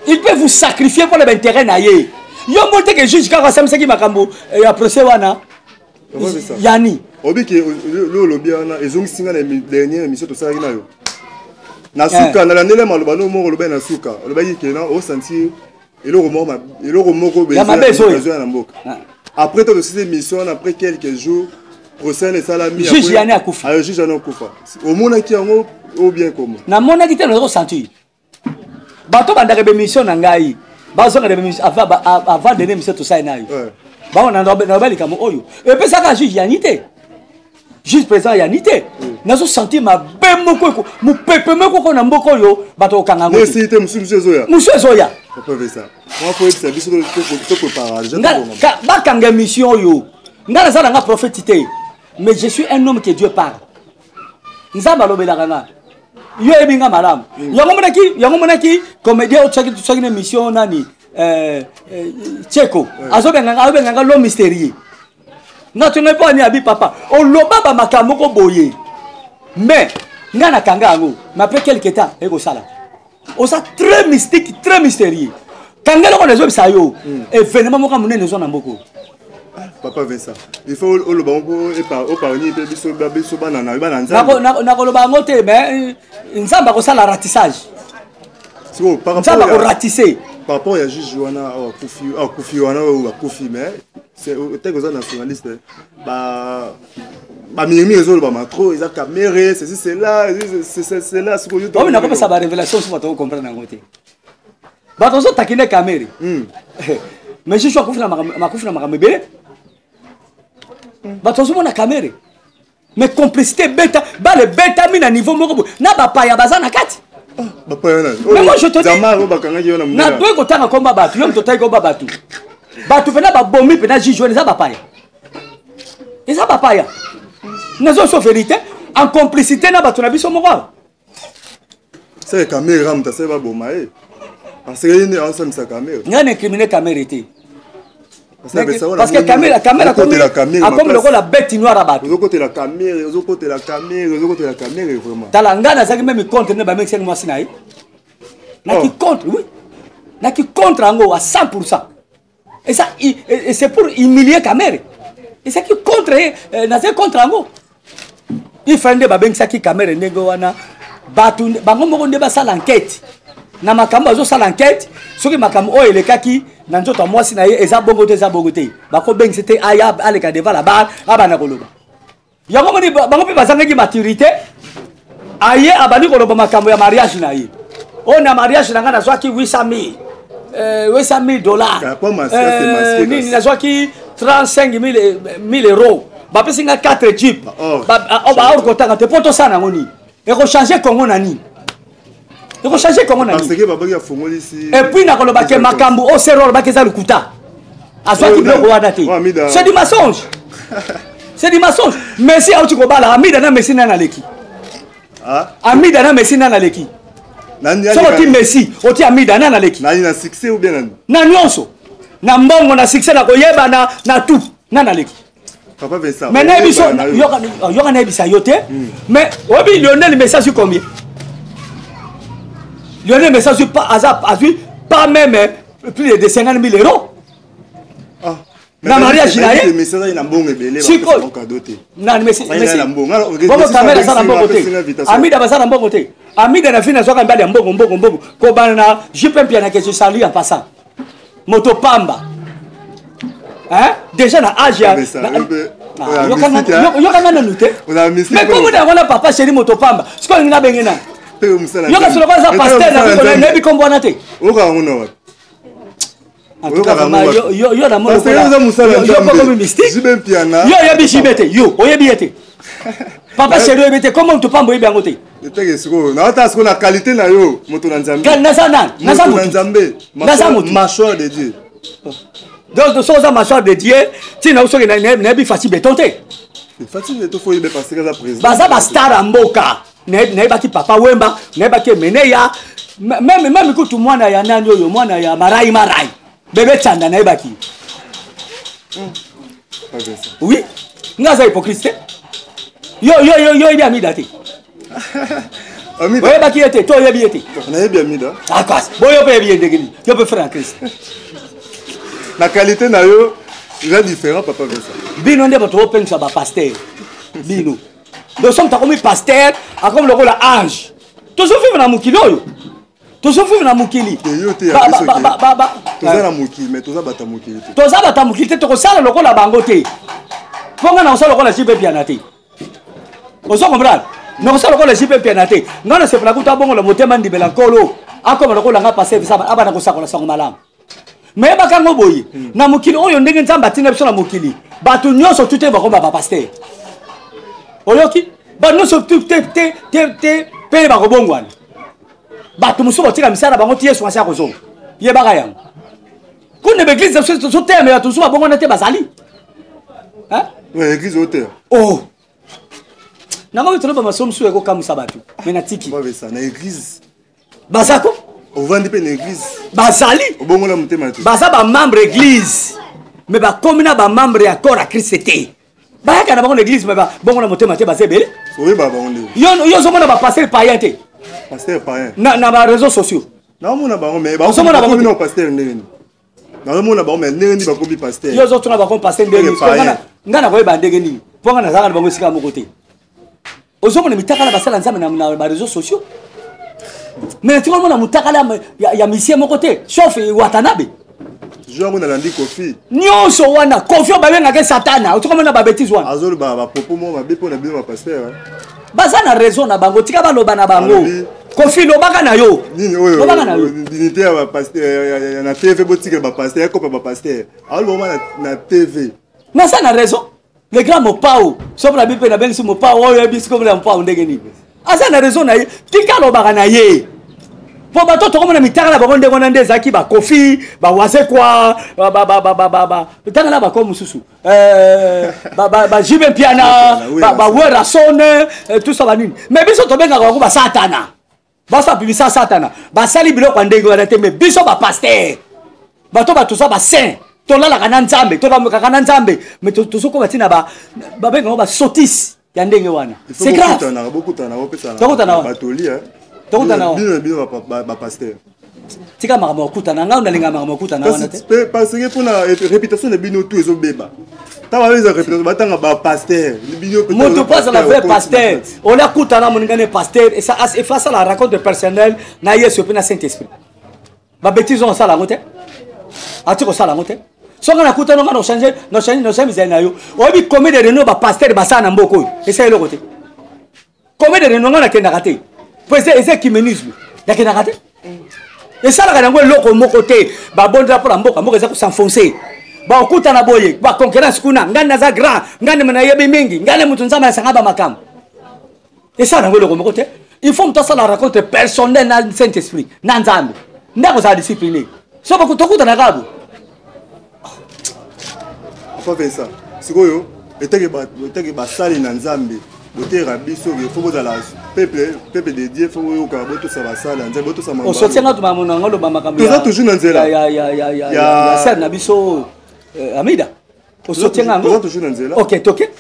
il peut vous sacrifier pour l'intérêt na ye yo monte que juge ka samsa ki makambo ya procès wana yani obiki le lobby wana ezongi singa na dernière émission to sala nayo na suka na landele maloba no mo loba na suka loba ki na o sentir eloko moko besoin na mboka après toute cette émission après quelques jours procès les salami juge yani akufa ayo juge yani akufa au mona ki yango ou bien comment na mona ki te no sentir bato bandaka émission na ngai bazonga de émission avant de émission to ça nayo ba on na balika mo oyo et puis ça ka juge yani te juge président yani te nazo sentir ma bemoko mo pepe moko na mboko yo bato kanga ngo mais c'était musu ezoya papa veut ça moi faut être service to préparer ba kanga mission yo ngala za nga prophète te mais je suis un homme que Dieu parle nzamba lobela nga yo ebinga malamu yango monaki comédien otsaki na émission nani Tcheko azobenganga l'homme mystérieux nga tonga po ani abi papa oloba ba makambo ko boye mais nga na kanga yango mais après quelque temps ekosala osa très mystique très mystérieux kanga loko nezo bisa yo événement moko munene nezo na mboko Papa Vincent, il faut le bon au parmi les biso banana na koloba ngote mais nzamba ko sala ratissage par rapport au ratisser par rapport à juge Joana Koufi Joana ou Koufi mais c'est tel que ça nationaliste bah minimi les autres macro ils a caméra c'est là ce que on n'a pas ça ba révélation sur votre comprendre ngote ba tozo takine caméra mais je suis Koufi na makamebele bato na caméra mais complicité bêta le bêta mis à niveau moko na ba paya bazana kati ba paya na mais moi je te dis zamaro bakanga yo na na toi ko tanga komba batu yo mtotai ko babatu batu pena ba bomi pena jijou les ba paya eza ba paya nazo so vérité en complicité na batu na biso moko c'est caméra mta c'est ba bomae parce que ni ensemble sa caméra ngane criminel caméra était parce que caméra comme le la bête noire à battre. Côté la caméra vraiment. Talangana ça même contre ne ba mexen moi sinaï. Na qui contre oui. Na qui contre ngo à 100%. Et ça et c'est pour humilier caméra. Et ça qui contre na c'est contre ngo. Il fait de ba ça qui caméra nego wana batu bango moko nde ba sala enquête. Na makambo azo sala enquête soki makambo o elekaki na nzoto mwasi na ye eza bongote bako beng c'était aya aleka devant la barre abana koloba yango moni bango pe bazangaki maturité aye abani koloba makambo ya mariage na ye o na mariage na ngana zwaki 800,000 dollars nini na zwaki 35,000 euros ba pesinga 4 jeep ba or kotanga te poto sana ngoni e ko changer Congo nani il faut changer comment on a dit. Et puis, il y a un makambo au serreur, il y a un kuta. C'est du mensonge. C'est du mensonge. Merci à tu kobala, Amida na Messi na leki. Amida na Messi na leki. Sorti Messi, oti Amida na leki. Nani na succès ou bien nani? Na nyonso. Na mbongo na succès na koyeba na tout. Na leki. Papa Vincent. Mais na biso yoka na bisa yote. Mais obi Lionel Messi sur combien? Lionel Messi n'a pas même plus de 50,000 euros. Na mariage na ye. Messi na mbongo ebele ba cadeau te. Na Messi. Na mbongo. Bongo kamera ça na mbongo te. Amida ba ça na mbongo te. Amida na fina soka mbali ya mbongo. Ko bana na JP Piana que je salue en passant. Moto Pamba. Hein? Déjà na âge ya. Yo kana na nute. Mais comment on a papa chéri Moto Pamba? Ce qu'on a bengena. Yo ka solo kwa za pasteur na nebi kombo na te. Oka ngona. En tout cas yo na mono. Yo comme mystique. Jibe Piana. Yo yebi jibete. Yo oyebi ete. Papa chéri oyebete comment to pambo yebi angote. Eteke siko na ata siko na qualité na yo moto na Nzambe. Na Nzambe. Mâchoire de Dieu. Donc de ça mâchoire de Dieu, tu na usoki na nebi fati betonte. Fati beto faut yebe parce que ça président. Baza ba star mboka. Nebaki papa Wemba, nebaki Meneya, même écoute mwana ya nani oyo mwana ya marai bébé Chanda nebaki. Oui, ngaza hypocrite. Yo bien Amida te. Amida. Oye baki ete, to yebi ete. Na yebi Amida. Akas, boyo pe bien degeli. Yo pe frère en Christ. La qualité na yo, il est différent papa Vincent. Bino nde bato open sa ba pasteur. Bino. Nous sommes comme pasteur, comme le rôle ange. Tous ceux qui vivent dans Mukili. Tous ceux qui vivent dans Mukili. Tous na Mukili, mais tous bata Mukili. Tous bata Mukili, tous ça le rôle à Bangote. Comment on sait le rôle à JP Pianaté? On s'en comprend. Nous sommes le rôle à JP Pianaté. Non, c'est pour la goutte à bon le moteur de Belancolo. A comme le rôle à passer, ça va à la sang malam. Mais bakango boy. Na Mukili, on y a un dégât batina sur la Mukili. Batu nyonso tout est comme pasteur. Oyoki ba no so te pe ba kobongwana ba tu muso botika misala bango tie so asa kozo ye ba kayam kune be église so terme ya tu so bongwana te bazali hein ouais église au terre oh nango tolo ba masomo su eko kamusa batu mena tiki ba ça na église bazako ovandi pe na église bazali obongo na mutema tu baza ba membre église mais ba komina ba membre ya corps à Christ té bayaka na bango l'église mais ba bongo na mutema te bazebele oui ba bongo yo zo mona ba pasteur païen té pasteur païen na ba réseaux sociaux na mona bango mais ba komina ba pasteur ndeni na mona bango mais ndeni ba kobi pasteur yo zo tuna ba kom pasteur ndeni ngana ko ba ndenge ni ponga na zaka na bango sika moko te ozomona mitaka na basala nzambe na ba réseaux sociaux mais tu vois mon mutakala ya mission mon côté sauf Watanabe je ngona landi kofi nyonso wana kofi babenga ke satana tu komona ba bêtise wana azolo ba popo mo ba bepo na bino ba pasteur baza na raison na bango tika baloba na bango kofi lobaka na yo nini oyo lobaka na yo dignité ya ba pasteur na TV botika ba pasteur ko ba pasteur alo na TV na ça na raison le grand mopao sobre la bible na bengi mopao oyo bisiko na mopao ndenge ni asa na raison na ye tika lobaka na ye po bato to komona mitaka na bango ndenge na zaki ba kofi ba wase kwa ba tanga na ba ko mususu ba jibe piana ba wera sonne tout ça va nini mais biso to benga ko ba satana basa bibisa satana ba sali biloko ndenge wana te mais biso ba pasteur bato ba tout ça ba saint to la kana nzambe to la kana nzambe mais to soko batina ba benga ba sotis ya ndenge wana c'est grave tokutana batoli tokutana bino ba pasteur tika makambo okutana nga unalinga makambo okutana wana te parce que pour la réputation de bino tout ezo beba taba les réputation batanga ba pasteur bino peut moto passe la vrai pasteur on a kutana moningane pasteur et ça face à la rencontre personnelle na Yesu pe na Saint-Esprit ba bêtise on ça la moté atiko ça la moté soka na kutana nga no changer mizana yo obi combien de no ba pasteur ba sana mboko et ça le côté combien de no nga na kenda kate parce que c'est kiménisme ya kenda kate et ça la ngwe loko moko te ba bondra pour mboka mboka za s'enfoncer ba okutana boye ba concurrence kuna ngana za grand ngane mena yebi mingi ngane mutu nzama sanga ba makam et ça ngwe loko moko te il faut que ça la rencontre personnelle na Saint-Esprit na nzambe ndako za discipliné so ba kutokutana kabu pas faire ça sikoyo eteke ba sali na nzambe botera biso il faut la peuple de Dieu faut yoka boto sa basala nzambe boto sa mamba o sotenga to mamona ngolo ba makambo ya toujours na nzela ya ser na biso Amida o sotenga ngo toujours na nzela OK toke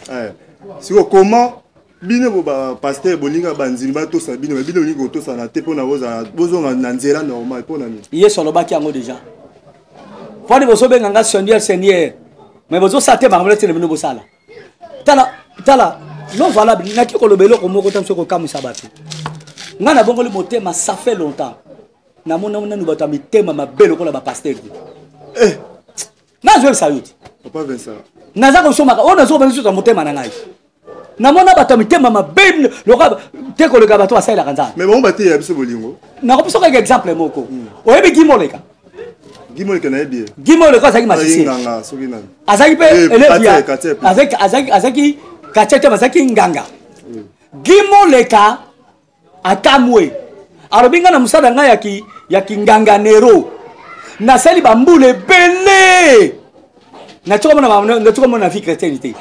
siko comment bino ba pasteur bolinga banzini ba to sa bino lingo to sa na te pona bozo na nzela normal pona ni yeso lobaki yango déjà fani boso benga nga Seigneur mais bozo sate makambo te bino bosala tala non valable naki kolobelo ko moko tamso ko kamusa bato ngana bongoli motema ça fait longtemps na mona nous bato mitema mabelo ko la ba pasteur na zo ça yuti papa Vincent naza ko soma on nazo ba nsuta motema na ngai na mona bato mitema mabelo loka te ko le gabato asala kanza mais bon baté ya biso bolingo na ko biso ka exemple moko oyebi gimoleka na bien gimoleka azaki masisi azaki pe elevia azaki kachete mazaki nganga gimoleka akamwe alobinga na musada nga yaki nganga nero na sali bambule bele na tuko mona vie chrétienté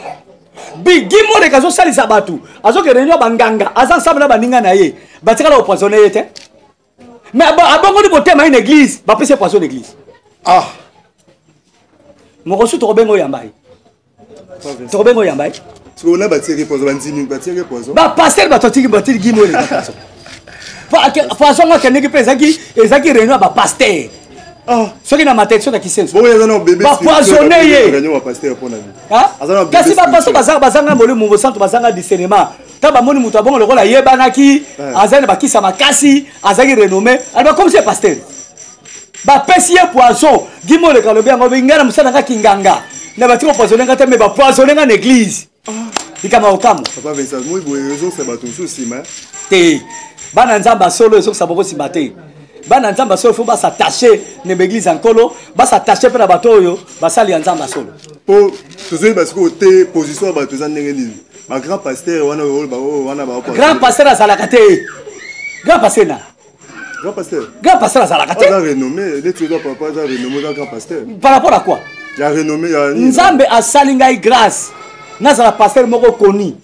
bi gimoleka zo sali sabatu azoke réunion banganga azan sabana baninga na ye batika la poisonner yete mais abongo ni botema une église ba pese poisson l'église moko su to bengo yambai to bengo yambai on a bâti poison banzini bâti poison ba pasteur ba totiki batili gimo le poison poison nga keneki pesa ki ezaki réunion ba pasteur soki na matin soki kisenso bon ya na bébé ba poisonner ye réunion ba pasteur pona ni kasi ba pasteur bazanga mboli mu centre bazanga discernement ta ba moni mutu abongo lokola yebanaki azana bakisa makasi azaki renommé alba comme c'est pasteur ba pesi ye poison gimo le kalobi yango bingana musana nga kinganga na batiko poisonner nga te mais ba poisonner nga l'église ikama okamu papa Vincent moi boye raison c'est bato souci mais te bana nzamba solo eso saboko sibate bana nzamba solo faut ba s'attacher ne l'église enkolo ba s'attacher pe na bato oyo ba sali nzamba solo po toujours parce que te position bato za ndenge nini ba grand pasteur wana ba grand pasteur azalaka te grand pasteur na grand pasteur azalaka te renommé les tu dois papa za renommé grand pasteur par rapport à quoi ya renommé ya nzambe asali ngai grâce nazala pasteur moko koni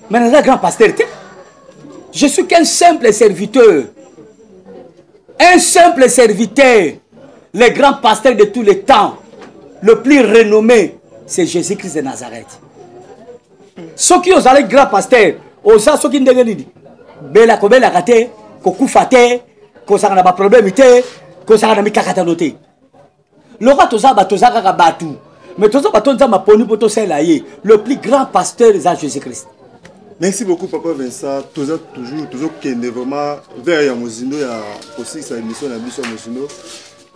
mais naza grand pasteur te Je suis qu'un simple serviteur. Un simple serviteur. Le grand pasteur de tous les temps, le plus renommé, c'est Jésus-Christ de Nazareth. Ceux qui ont le grand pasteur, osa ceux qui ndenge nini bela ko bela kate ko kufa te ko sanga na ba problème te ko sanga na mikakata noté lora toza kaka batu mais toza batonza maponi poto sela ye le plus grand pasteur de Jésus-Christ. Merci beaucoup Papa Vincent. Toujours kende vraiment vers ya mozindo ya aussi sa émission na biso mozindo.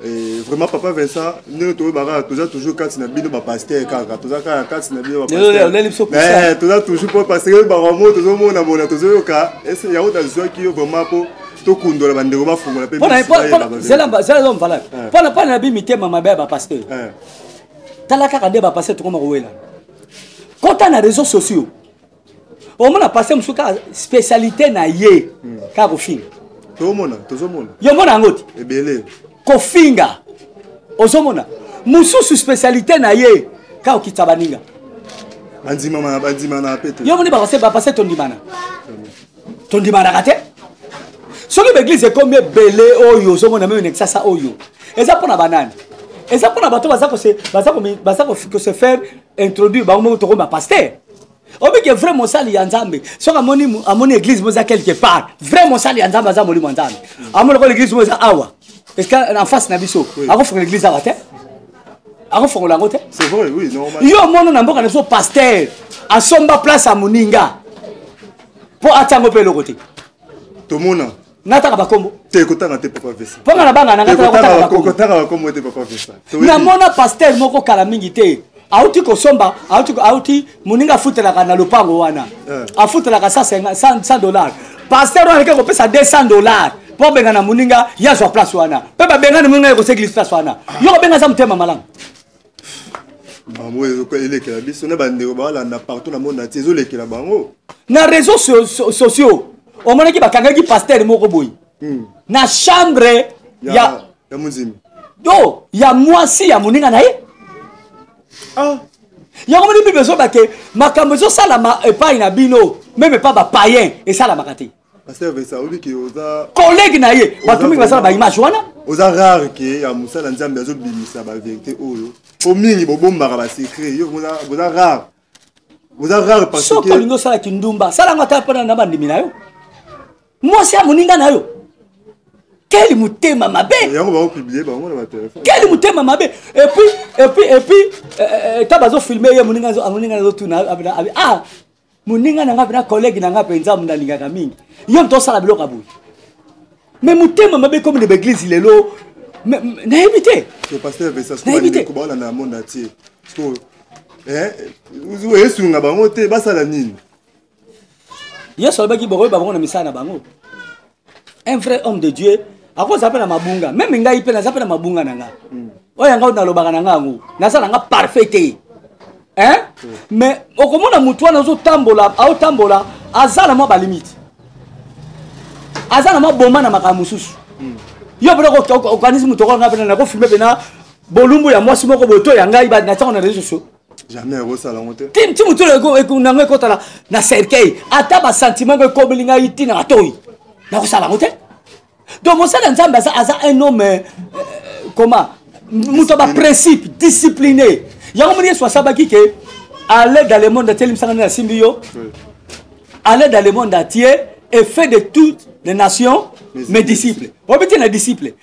Et vraiment Papa Vincent nous toujours quand na bino ba pasteur kaka toza quand na bino ba pasteur mais toza toujours pour pasteur ba romo tozo mona mona tozo ka ese ya uta zo ki vraiment pour to kundola bandeko ba fungola pe c'est l'homme valable pas na bimité mama ba pasteur tala kaka de ba pasteur to koma kowela kota na réseaux sociaux au moins pasteur musuka spécialité na ye ka ko fin to mona tozo mona yo mona ngoti ebele kofinga ozomona mususu spécialité na ye ka okitsa baninga bandima na pete yo moni ba passer tondimana kate soki l'église comme belé oyo ozomona même nexasa oyo eza pona banani eza pona bato baza ko se faire introduire ba mo to ko ma pasteur obi que vraiment sali ya nzambe soka amoni église moza quelque part vraiment sali ya nzambe aza molimo nzambe amoni ko l'église moza awa est-ce qu'en face na biso ako fongola l'église awa te ako fongola ngote c'est vrai oui normal yo mono na mboka na biso pasteur asomba place à moninga po atango pe lokote to mona nataka bakombo te kotanga te Papa Vincent ponga na banga na ngata kotanga bakombo te Papa Vincent na mona pasteur moko kala mingi te auti kosomba auti moninga futelaka na lopango wana afutelaka $100 pasteur wana ke kopesa $200 pour benga na moninga ya zo place wana pe ba benga na moninga ko église place wana yo ko benga za mutema malamu mamu ko elekela biso na bandeko ba landa partout na monde entier ezolekela bango na réseaux sociaux o mona ki bakangaki pasteur moko boyi na chambre ya munzimi do ya mwasi ya moninga na ye yango moni bible zo bake makambo zo sala ma epai na bino même pas ba païen et sala makati pasteur Vincent obi ki oza collègue na ye batu mingi basala ba image wana oza rare ke ya musala nzambe azo bimisa ba vérité oyo po mingi bobombaka ba secret yo oza rare parce que soko lingo sala kindumba sala ngata pona na bandimi na yo mwasi ya moninga na yo quel mutema mabe yango ba publier bango na ba téléphone quel mutema mabe et puis tabazo filmer ye moninga zo tuna moninga na nga na collègue na nga penza mundalinga mingi yo to sala biloko abu mais mutema mabe comme de l'église lelo na éviter le pasteur Vincent ko ba na monde entier ko vous esunga bango te basala nini yeso baki boko bango na misana bango un vrai homme de Dieu ako zapena na mabunga même ngai pe na zapena mabunga na nga oya nga na lobaka na nga ngo na sala nga parfait mais okomona mutu wana zo tambola azala mo ba limite azala mo bomba na makamususu yo bro ko kanisi mutu ko nga pe na ko filmer pe na bolumbu ya mwasi moko boto ya ngai ba na tango na réseaux sociaux jamais rosala ngote tim mutu ko na ngai ko tala na cercueil ata ba sentiment ko kobelinga iti na toyi na ko sala ngote donc mon sala nzamba aza un homme comment mutu ba principe discipliné yango moni so sabaki ke aller dans le monde entier limsanga na simbio aller dans le monde entier et fait de toutes les nations mes disciples obiti na disciple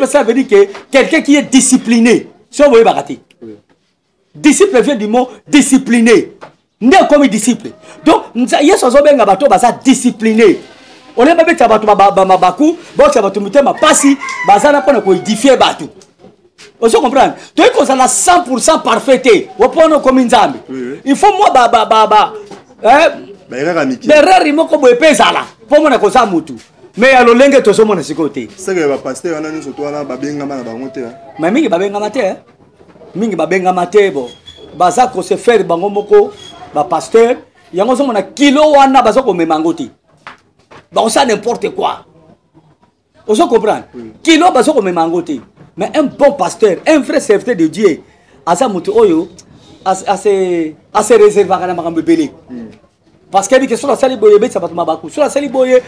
ça veut dire que quelqu'un qui est discipliné so voyez bakati disciple vient du mot discipliné nde comme disciple donc yeso zo benga bato baza discipliné on est pas beta bato baku boxa bato mutema pasi bazana pona ko édifier bato. Vous comprenez? Tu es comme ça 100% parfait. Comme Nzambe. Il faut moi bereri moko boye pezala. Pour moi na kosa mutu. Mais ya lolenge to somo na sikote. C'est que ba pasteur wana ni surtout wana babengama na bango te. Mais mingi babengama te. Mingi babengama te bo. Baza ko se faire bango moko ba pasteur yango somo na kilo wana baza ko memangoti. Ba ça n'importe quoi. Vous comprenez? Kilo baza ko memangoti. Mais un bon pasteur, un vrai serviteur de Dieu, asa mutu oyo, assez réservé à la makambe belé. parce que que sur la sali boye beta batuma baku sur la sali boye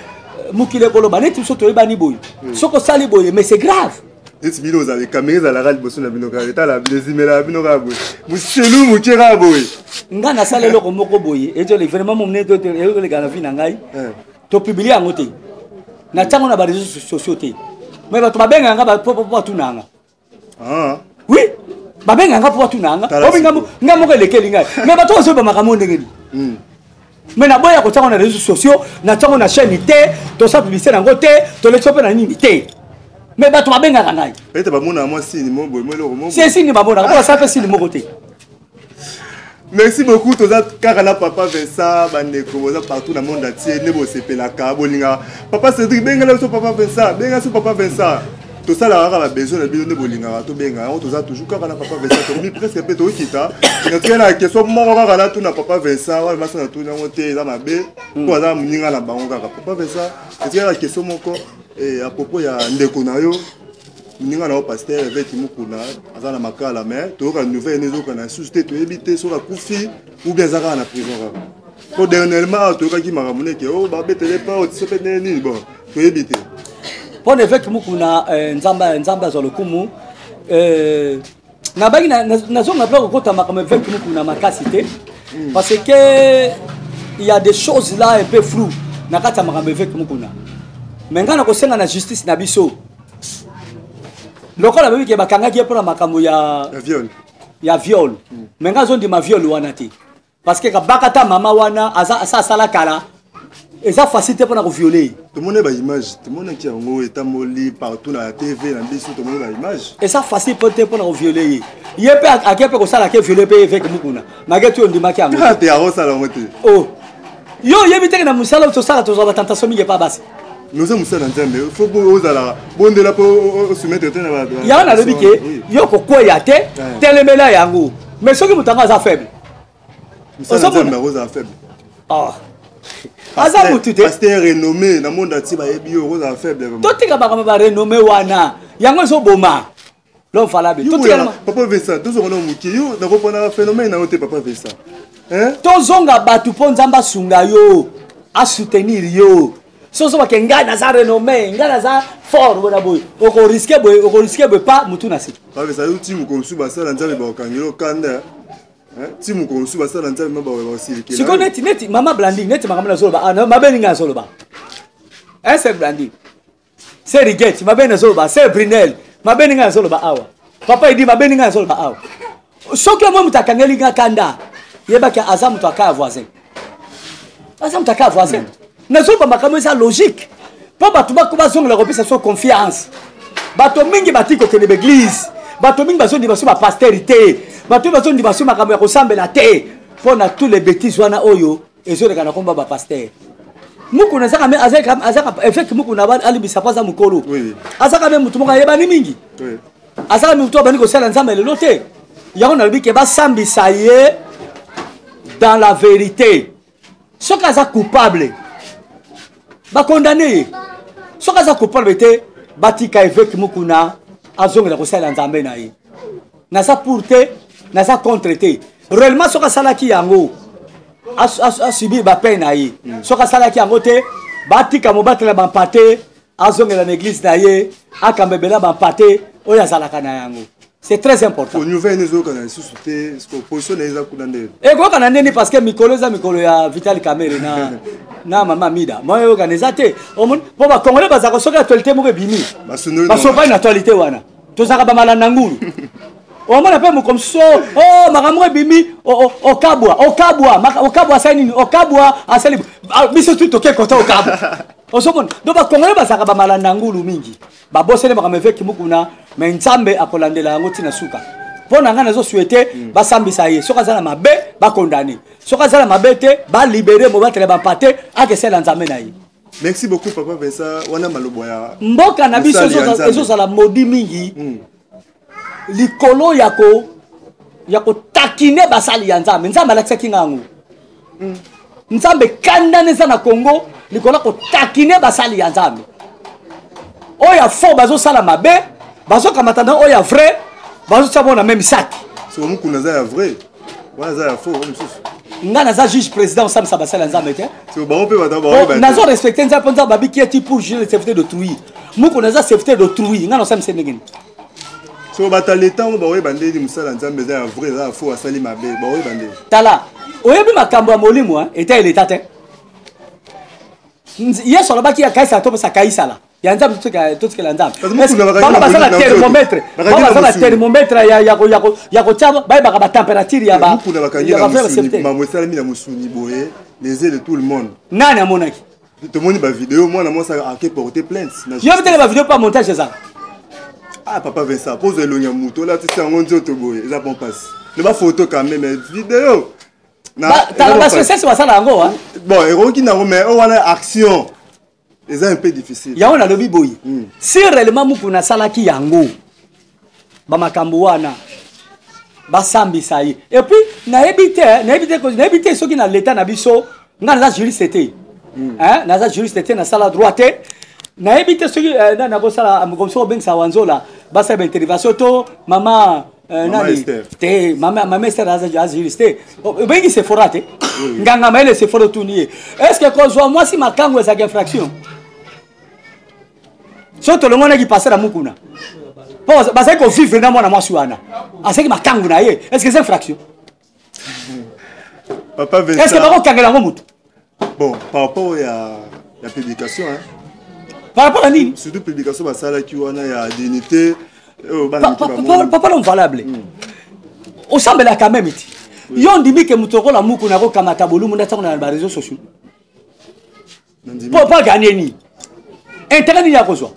mukile koloba neti so toyeba ni boye soko sali boye mais c'est grave neti bino za les caméras za la radio boso na bino ka eta la désimela bino ka boye mushelu mukera boye nga na sala loko moko boye et le vraiment mon ne to le gana vi na ngai to publier en côté na tango na ba réseaux sociaux té mais ba to babenga nga ba po tunanga ah oui babenga nga po tunanga obinga nga moko lekeli ngai mais ba to so ba makamo ndengeli mais na boya ko tango na réseaux sociaux na tango na chaîne té to sa publicité na ngoté to le choper na nini té mais ba to babenga nga ngai peut-être ba mona moi si ni mo boye mo le mo c'est si ni ba mona ko sa fait si ni mo côté. Merci beaucoup toza Karala papa Vincent bandeko boza partout dans le monde entier ne bo sepelaka bolinga papa Cédric benga so papa Vincent benga so papa Vincent to ça la rara besoin de bino ne bolinga to benga on toza toujours Karala papa Vincent to mi presque pe to kita na tena la question mo Karala to na papa Vincent wa masa na to na ngote za mabe ko za muninga na bango kaka papa Vincent c'est la question moko et à propos ya ndeko na yo ninga na pasteur avec mukuna azana makala mais to ka nouvelle nezo kana susté to éviter sur la kufi ou bien zaka na prison ko dernièrement to ka ki makamune ke o ba betele pas o tsepé ni bon to éviter pour avec mukuna nzamba zo lokumu na bagi na zo na bloc ko ta makama avec mukuna makasité parce que il y a des choses là un peu floues na kata makama avec mukuna mais ngana ko senga na justice na biso lokola babi ke bakanga ki pour makambo ya viol mais ngazo ndi ma viol wana ti parce que bakata mama wana asa sala kala eza facilité pour na ko violer tout monde ba image tout monde qui ngo etamoli partout na TV na biso tout monde ba image eza facile pour na ko violer yepe akepe ko sala ke violer pe avec mukuna magetu ndi maki yango te ya sala ngote oh yo yebite na musala to sala to za tentation mingi pa basi nous sommes ça dans Nzambe faut aux ala bonde la pour soumettre tena ba ya na lobi ke yo ko koya te telemela yango mais soki mutanga za faible Nzambe rosa faible ah aza mutu te pasteur renommé na monde ati ba yebi yo rosa faible to tika ba ba renommé wana yango so boma l'homme falabe to tika papa Vincent to so na muki yo na ko pona phénomène na ote papa Vincent hein to zonga batu po nzamba sunga yo a soutenir yo soso bakenga na za renommé ngana za fort bona boy oko risquer boy pas mutu na si ba ça yo timu ko su ba sala nzambe ba kangelo kanda hein timu ko su ba sala nzambe ba ba silike siko neti mama Blanding neti makamela zolo ba ana mabeninga zolo ba c'est Blanding c'est Riget mabeninga zolo ba c'est Brunel mabeninga zolo ba awa papa idi mabeninga zolo ba awa soki mo mutakangeli nga kanda yeba ka azamu to aka voisin na zo ba makambo eza logique po bato bakoba zonga la kopesa so confiance bato mingi batiko kene l'église bato mingi bazondi baso ba pastorité bato bazondi baso makambo ya kosambela te po na tous les bêtises wana oyo ezoleka na komba ba pasteur muku na zaka azaka effect muku na ba alibisa pa za mukolo azaka me mutu moka yeba ni mingi azaka me mutu bani ko sala nzamba lelo te yango na lobi ke ba sambisa ye dans la vérité ce cas coupable ba condamné ce cas coupable était batika avec mukuna azongela ko sala nzambe na ye na sa pourté na sa contreté réellement ce cas sala ki yango a subi ba peine na ye ce cas sala ki yango te batika mo batela ba paté azongela na église na ye akambebela ba paté oya sala kana yango. C'est très important. Nous venons nous organiser sous ce qu'on positionne les accoudandés. Et quoi qu'on a dit parce que Mikolo ya Vital Kamere na mama Mida. Moi organisateur. Pour ba Congolais ba za ko soka actualité mo bimi. Ba so pas une actualité wana. To za ba malanda ngulu. O mona pe mo comme so oh makamwe bimi okabwa sa nini okabwa asali biso tout toke kota okabwa. Osomon do ba Congolais ba za ba malanda ngulu mingi. Ba bosele makamwe ki mukuna mais Nzambe akolandela yango tina suka pona ngana zo souhaiter ba sambisa ye soka zala mabe ba condamner soka zala mabe te ba libérer mo batela ba paté akesela Nzambe na ye. Merci beaucoup papa Vincent wana malobo ya mboka na biso ezo sala modi mingi likolo yako takine basali ya Nzambe Nzambe alakisa kingangu Nzambe kanda neza na Congo likolo ko takine basali ya Nzambe oya fo bazo sala mabe bazo kamatana oya vrai bazo sabona même sac so mukuna za ya vrai wana za ya faux nga naza juge président osambisa basala nzambe te c'est nazo respecte nzambe nzambe babi qui est pour juger le sécurité d'autrui muku naza sécurité d'autrui nga osambisa ndenge nini so batale tango baoye bandeli musala nzambe za vrai za faux asali mabe baoye bandeli tala oyebi makambo ya molimo eta eleta te yesu alobaki ya kaisa topesa kaisa la ya nzambe totikela nzambe bana basala thermomètre ya kotia bayebaka batempérature ya mamwesalami na mosuni boye les yeux de tout le monde nani amonaki tomoni bavideo mwana mwasi ake porter plainte yo bitele bavideo pa montage eza ah papa Vincent pose elonya moto là tu sango nzoto boye eza bon passe ne ba photo quand même mais vidéo tala basosese basala yango bon eroki nango mais wana action c'est un peu difficile. Il y a un lobby boy. Si réellement muku na salaki yango, ba makambo wana, ba sambi sayi. Et puis na ebite soki na l'état na biso, nga na juriste té. Hein, na juriste té na sala droite. Na ebite soki na ko sala comme so ben sawanzola, ba sa intervention to mama nani te mama Esther aza juriste. Bengi se forate. Nganga mele se forotuni. Est-ce que quand moi si makango eza infraction? Soto le monde qui passe la mukuna. Parce qu'on vit dans mon moisuana. Est-ce que ma kanguna est? Est-ce que c'est une fraction? Papa Vincent. Est-ce que ma kangela mout? Bon, par rapport à la publication, hein. Par rapport à nini? Surtout publication, bah ça là qui on a ya dignité. Papa non valable. Au semble là quand même iti. Yon dit que mutoko la mukuna ko kamata bolu munda tsona na réseaux sociaux. Pas gagner ni. Intérêt ni ya kozwa.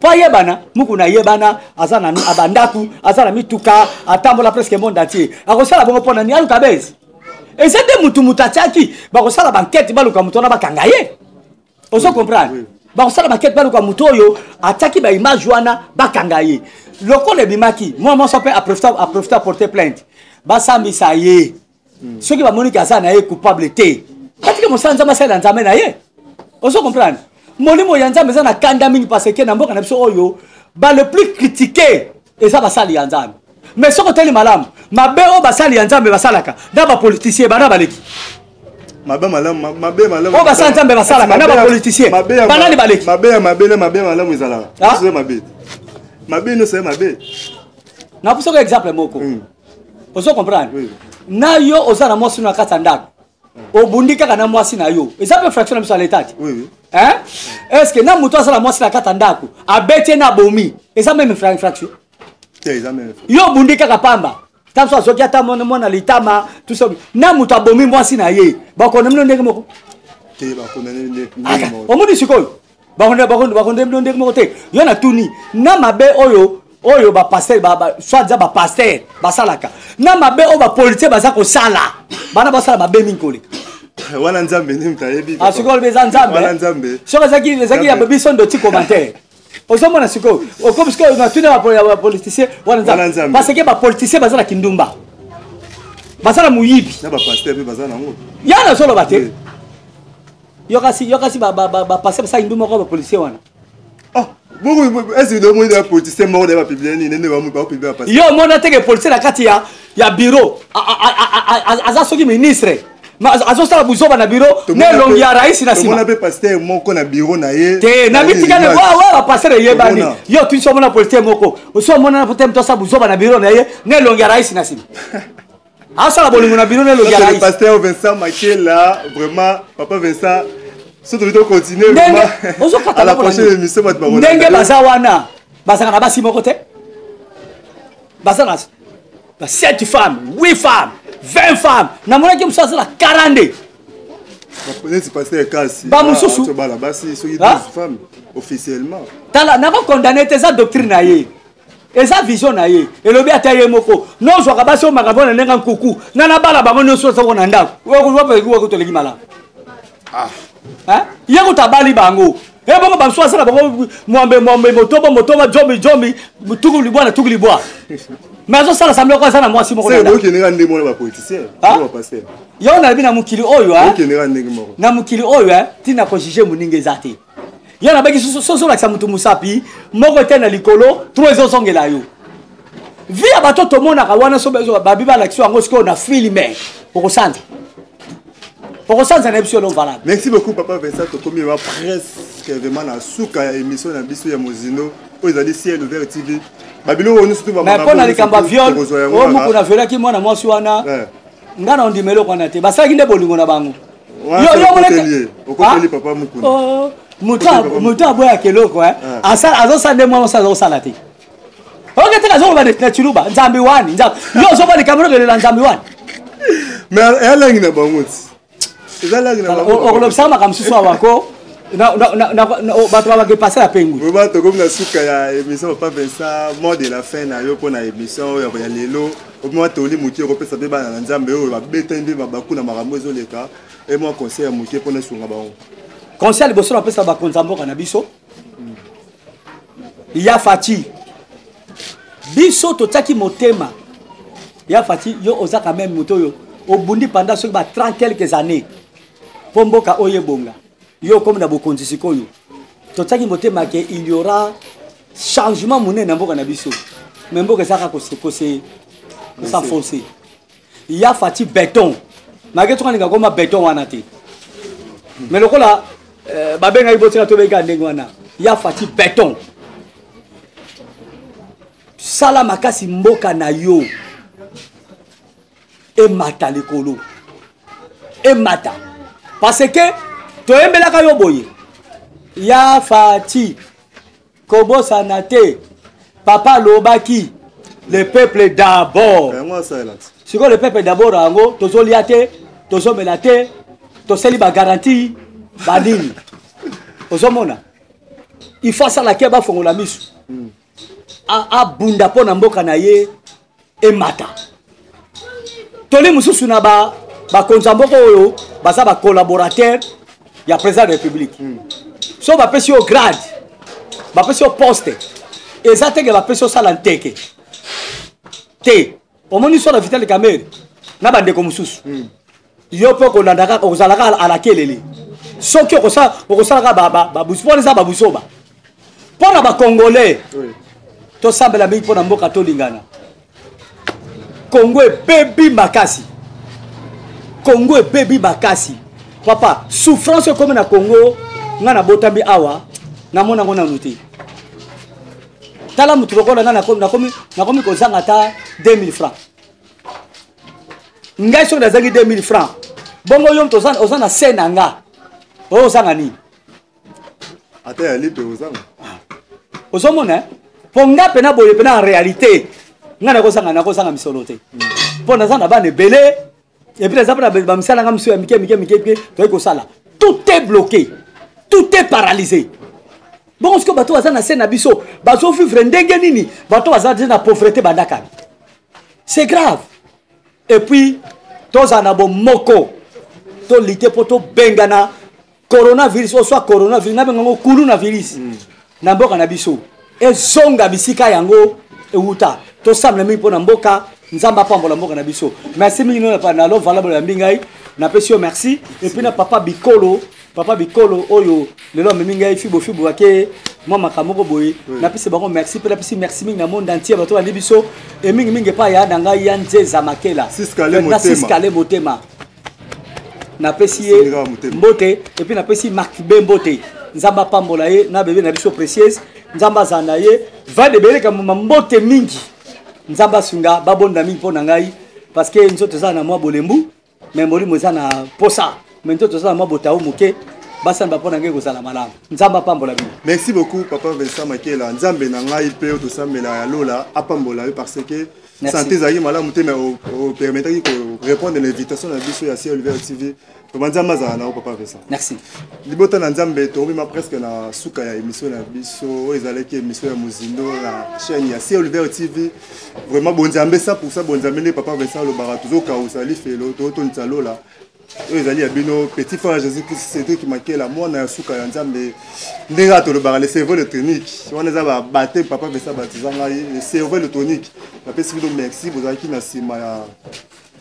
Pa yebana mukuna yebana azana abandaku azana mituka atambola presque monde entier akosala bongo pona ni aluka base et c'est des mutu mutatiaki bakosala banquette baluka mutona bakangaye oso comprendre bakosala banquette baluka mutoyo ataki ba image wana bakangaye lokole bimaki moi ça peut approfiter porter plainte basambi ça yé ceux qui va monique azana est coupable té katika mosanza masala nzame na ye oso comprendre molimo yanza meza na kanda mingi parce que na mboka na biso oyo ba le plus critiqué eza basali ya nzambe mais soko teli malamu mabe o basali ya nzambe basalaka na ba politicien bana baleki mabe malamu o basali nzambe basalaka na ba politicien bana ni baleki mabe malamu ezala c'est mabe no c'est mabe na pour exemple moko oso comprendre na yo osana mosi na katandaka obundika kana mwasi na yo eza pe fraction na biso l'état oui hein est-ce que na muto asala mwasi na katandako abete na bomi eza même fraction eza même yo bundika kapamba tamso azoki ata mona litama tout ça na muto abomi mwasi na ye bakona mino ndenge moko te bakona ndenge moko omudi sikoyo bakona ndenge moko te yo na tuni na mabe oyo ba pasteur ba soit za ba pasteur basalaka na mabe o ba politicien baza ko sala bana basala mabe minkole wana nzambe ni mtayebi asiko beza nzambe wana nzambe soko zaki ya baby son de ti commentaire osomo na siko o comme siko na tuna ba politicien wana nzambe parce que ba politicien bazala kindumba bazala muyibi na ba pasteur pe bazala ngo yana solo bate yo kasi ba pasteur sa kindumba ko ba politicien wana est-ce que le monde est politicien mort de la publier ni ne va pas publier passer yo mona teke politicien la kati ya bureau aza soki ministre azo sala buzoba na bureau ne longi ya rais na sima on appelle pasteur moko na bureau na ye te na bitika ne wa pasteur yebani yo tu so mona politicien moko so mona peut-être to sa buzoba na bureau na ye ne longi ya rais na sima asa la bolingo na bureau ne longi ya rais pasteur Vincent Makela vraiment papa Vincent surtout de continuer à la prochaine émission ndenge bazawana bazaka na basi moko te bazana 7 femmes 8 femmes 20 femmes na mona ki msasa la 40 c'est pasteur kasi ba mususu bala basi so 12 femmes officiellement tala na ba condamner tes doctrine na ye eza vision na ye elobi ataye moko no zo ka basi o makabona nenga nkuku na na bala bango no so so na ndako wo ko toleki mala hein yego tabali bango e bongo bamso asala bango mwambe motoba jomi tukuli bwa mais azo sala samlo ko sana mwasi moko na c'est ok ndenge mona ba politicien ba pasteur yo na bina mukili oyo ok ndenge moko na mukili oyo tina ko juger muninga ezate yo na baki so la mutu musapi moko tena likolo 3 ans songela yo via batoto mona ka wana so bezo babiba l'action ngo siko na filme okosanta On ressent un émission valable. Merci beaucoup, Papa Vincent. Tu as presque vraiment la souka émission de Bisso ya Mozino. Ils ont dit ciel ouvert TV. Babilo, on est surtout. Mais quand on a les cambas viol, on a violé qui moi, moi, Suana. Ngana on dit melo qu'on a été. Bah ça qui n'est pas le bango. Au côté papa Mukuna. Oh, Mouta boya kelo quoi. Asa ça de moi ça salati. Ok, tu as raison, on va être Chiluba. Nzambi wani. Yo, so va les cameras de Nzambi wani. Mais elle a une bonne. On l'observe comme ce soit encore. On passer la peine. On va te comme la souka ya émission Papa Vincent, mot de la fin na yo pour la émission ya lelo. Au moins toli muki ko pesa beba na Nzambe yo ba betende ba bakuna makambo ezoleka. Et moi conseil muki pour na sunga ba. Conseil liboso na pesa ba konzambo kana biso. Ya fati. Biso totaki motema. Ya fati yo oza quand même moto yo. Au bundi pendant ce 30 quelques années. Pomboka oyebonga. Yo comme na bokonzi sikoyo. Totaki motema ke il y aura changement monnaie na mboka na biso. Mais mboka saka ko s'enfoncer. Ya fati béton. Malgré tout on ngoma béton wana te. Mais lokola babenga ibotina to benga ndenge wana. Ya fati béton. Sala makasi mboka na yo. Et mata likolo. Et mata. Parce que to embela ka yo boye. Ya fati. Kobo sanate. Papa lobaki. Le peuple d'abord. Si le peuple d'abord ango tozo liate, tozo melate, to seli ba garantie badini. Ozomona. Il faut ça la keba fongola misu. A bunda po na mboka na ye e mata. Toli mususu na ba konzamboko oyo baza ba collaborateur ya président de la République. So ba pesi au grade, ba pesi au poste. Ezate ke ba pesi au salanteke. Te, omoni so na Vital Kamerhe na bande ko mususu. Yo pe ko landaka ko zalaka ala kelele. Soki ko sa ba busipone za ba busoba. Pona ba congolais. To sambela mingi pona mboka to lingana. Congo e baby makasi. Congo e baby makasi. Papa, souffrance comme na Congo, ngana botambi awa, na mona ngona nuti. Tala mutu lokola na komi ko zanga ta 2000 francs. Ngai so na zangi 2000 francs. Bongo yom to ozana sena nga. O zanga ni. Ata ya lipe ozanga. Ozomona ponga pena boye pena en réalité. Ngana ko zanga misolote. Pona zana ba ne belé. Et puis les après ba misala nga miso ya mike to ko sala. Tout est bloqué. Tout est paralysé. Bon ce que bato azana sena biso, bazo vivre ndenge nini, bato azana na pauvreté bandaka. C'est grave. Et puis tozana bo moko. To lité poto bengana coronavirus ou soit coronavirus na bengo coronavirus. Na mboka na biso. Et zonga bisika yango euta. To samle mi pona mboka nzamba pambola mboka na biso. Merci mingi na lo valable ya mbingai. Na pesio merci et puis na papa Bikolo oyo lelo mingai fibo wake mama kamoko boye na pese bango merci pe na pese merci mingi na monde entier bato ba biso et mingi pa ya danga ya nzeza makela siskale motema na pesi mbote et puis na pesi Mark Bembote nzamba pambola ye na bébé na biso précieuse nzamba zana ye va de beleka mbote mingi nzamba sunga babonda mingi pona ngai parce que nzoto za na mwa bolembu mais moli moza na posa mais nzoto za na mwa botao muke basa mba pona ngai kozala malamu nzamba pambola bi. Merci beaucoup Papa Vincent Makela nzambe na ngai pe to sambela ya lola apambola parce que santé zaki malamu te mais au permettre de répondre à l'invitation de biso ya Ciel Ouvert TV. Nzamba za na Papa Vincent. Merci. Libota na nzambe to bima presque na suka ya émission na biso ezalaki émission ya Mozindo na chaîne ya Ciel Ouvert TV. Vraiment bon nzambe ça pour ça bon nzambe Papa Vincent le bara toujours ka osali felo to ntalola. Ezali ya bino petit frère Jésus-Christ c'est qui marquait la moi na suka ya nzambe ndinga to le bara le cerveau électronique. On les a batté Papa Vincent batizanga le cerveau électronique. La pesi bino merci vous avez qui na sima ya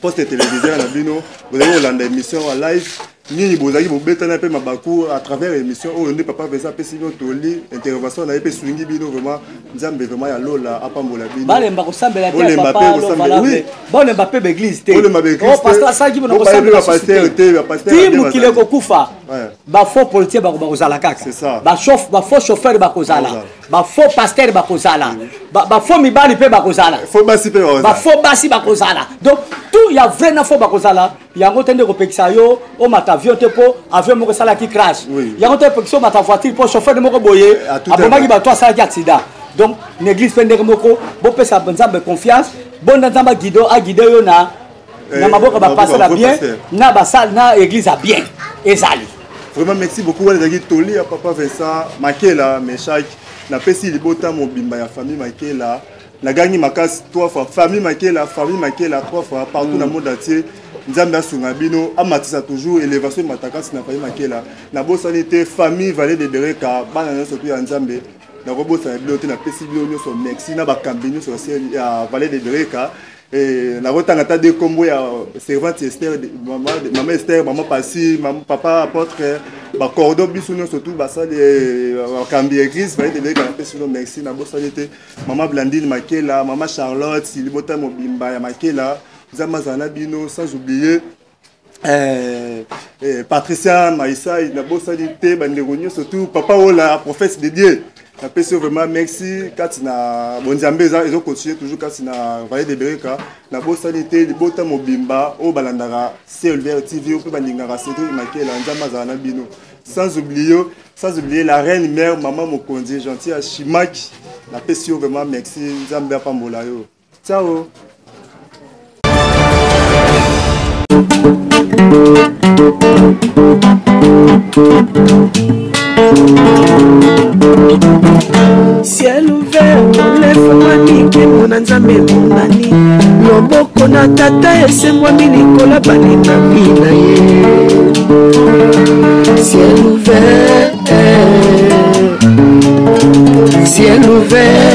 poste téléviseur na bino vous allez Hollande émission en live nini bozaki bobetana pe mabaku à travers émission oyo nde papa Vincent pesi bino toli intervention na ye pe swingi bino vraiment nzambe vraiment ya lola apambola bino balemba kosambela te papa lo valable balemba pe l'église te oh pasteur ça qui bino kosambela pasteur ti mukile kokufa ba faux politicien ba kozala kaka ba faux chauffeur ba kozala ba faux pasteur ba kozala ba faux mibali pe ba kozala faux basi pe ba faux basi ba kozala donc tout ya vrai na faux ba kozala yango tende kopekisa yo o mata avion te po avion moko sala ki crash yango te pekisa mata voiture po chauffeur moko boye abomaki ba toi sala ki accident donc l'église fait ndenge moko bo pesa nzambe confiance bon nzambe guido a guider yo na maboka ba passer la bien na ba salle na église a bien ezali. Vraiment merci beaucoup wale zaki toli ya papa Vincent Makela Meshak na pesi libota mobimba ya famille Makela na gagné makasi 3 fois famille Makela 3 fois partout dans le monde entier. Nzambe asunga bino amatisa toujours élévation matakasi na famille Makela na bosanité famille Vallée de Bereka bana na surtout ya Nzambe na bobosa bino te na pesi bino nyonso merci na bakambi nyonso ya Vallée de Bereka et na rotanga ta de combo ya servante Esther maman Esther maman Pasi maman papa apôtre ba cordon biso nyonso tout basali bakambi église Vallée de Bereka na pesi bino merci na bosanité maman Blandine Makela maman Charlotte Silibota Mobimba ya Makela Zamazana Bino, sans oublier Patricia Maïssa, il a beau salité, surtout Papa Ola, prophète de Dieu. La personne vraiment merci. Quand il a Bonzambeza, ils ont continué toujours quand il a Vallée de Bereka. La beau salité, le beau temps Mobimba, au Balandara, CLVR TV, au Bandingara, Cédric Makela, Zamazana Bino. Sans oublier la reine mère, maman Mokondi, gentille à Chimaki. La personne vraiment merci. Zambia Pambolayo. Ciao. Ciel ouvert, lève-moi nique mon nzambe monani loboko na tata esemwa milikola baninga bina ye ciel ouvert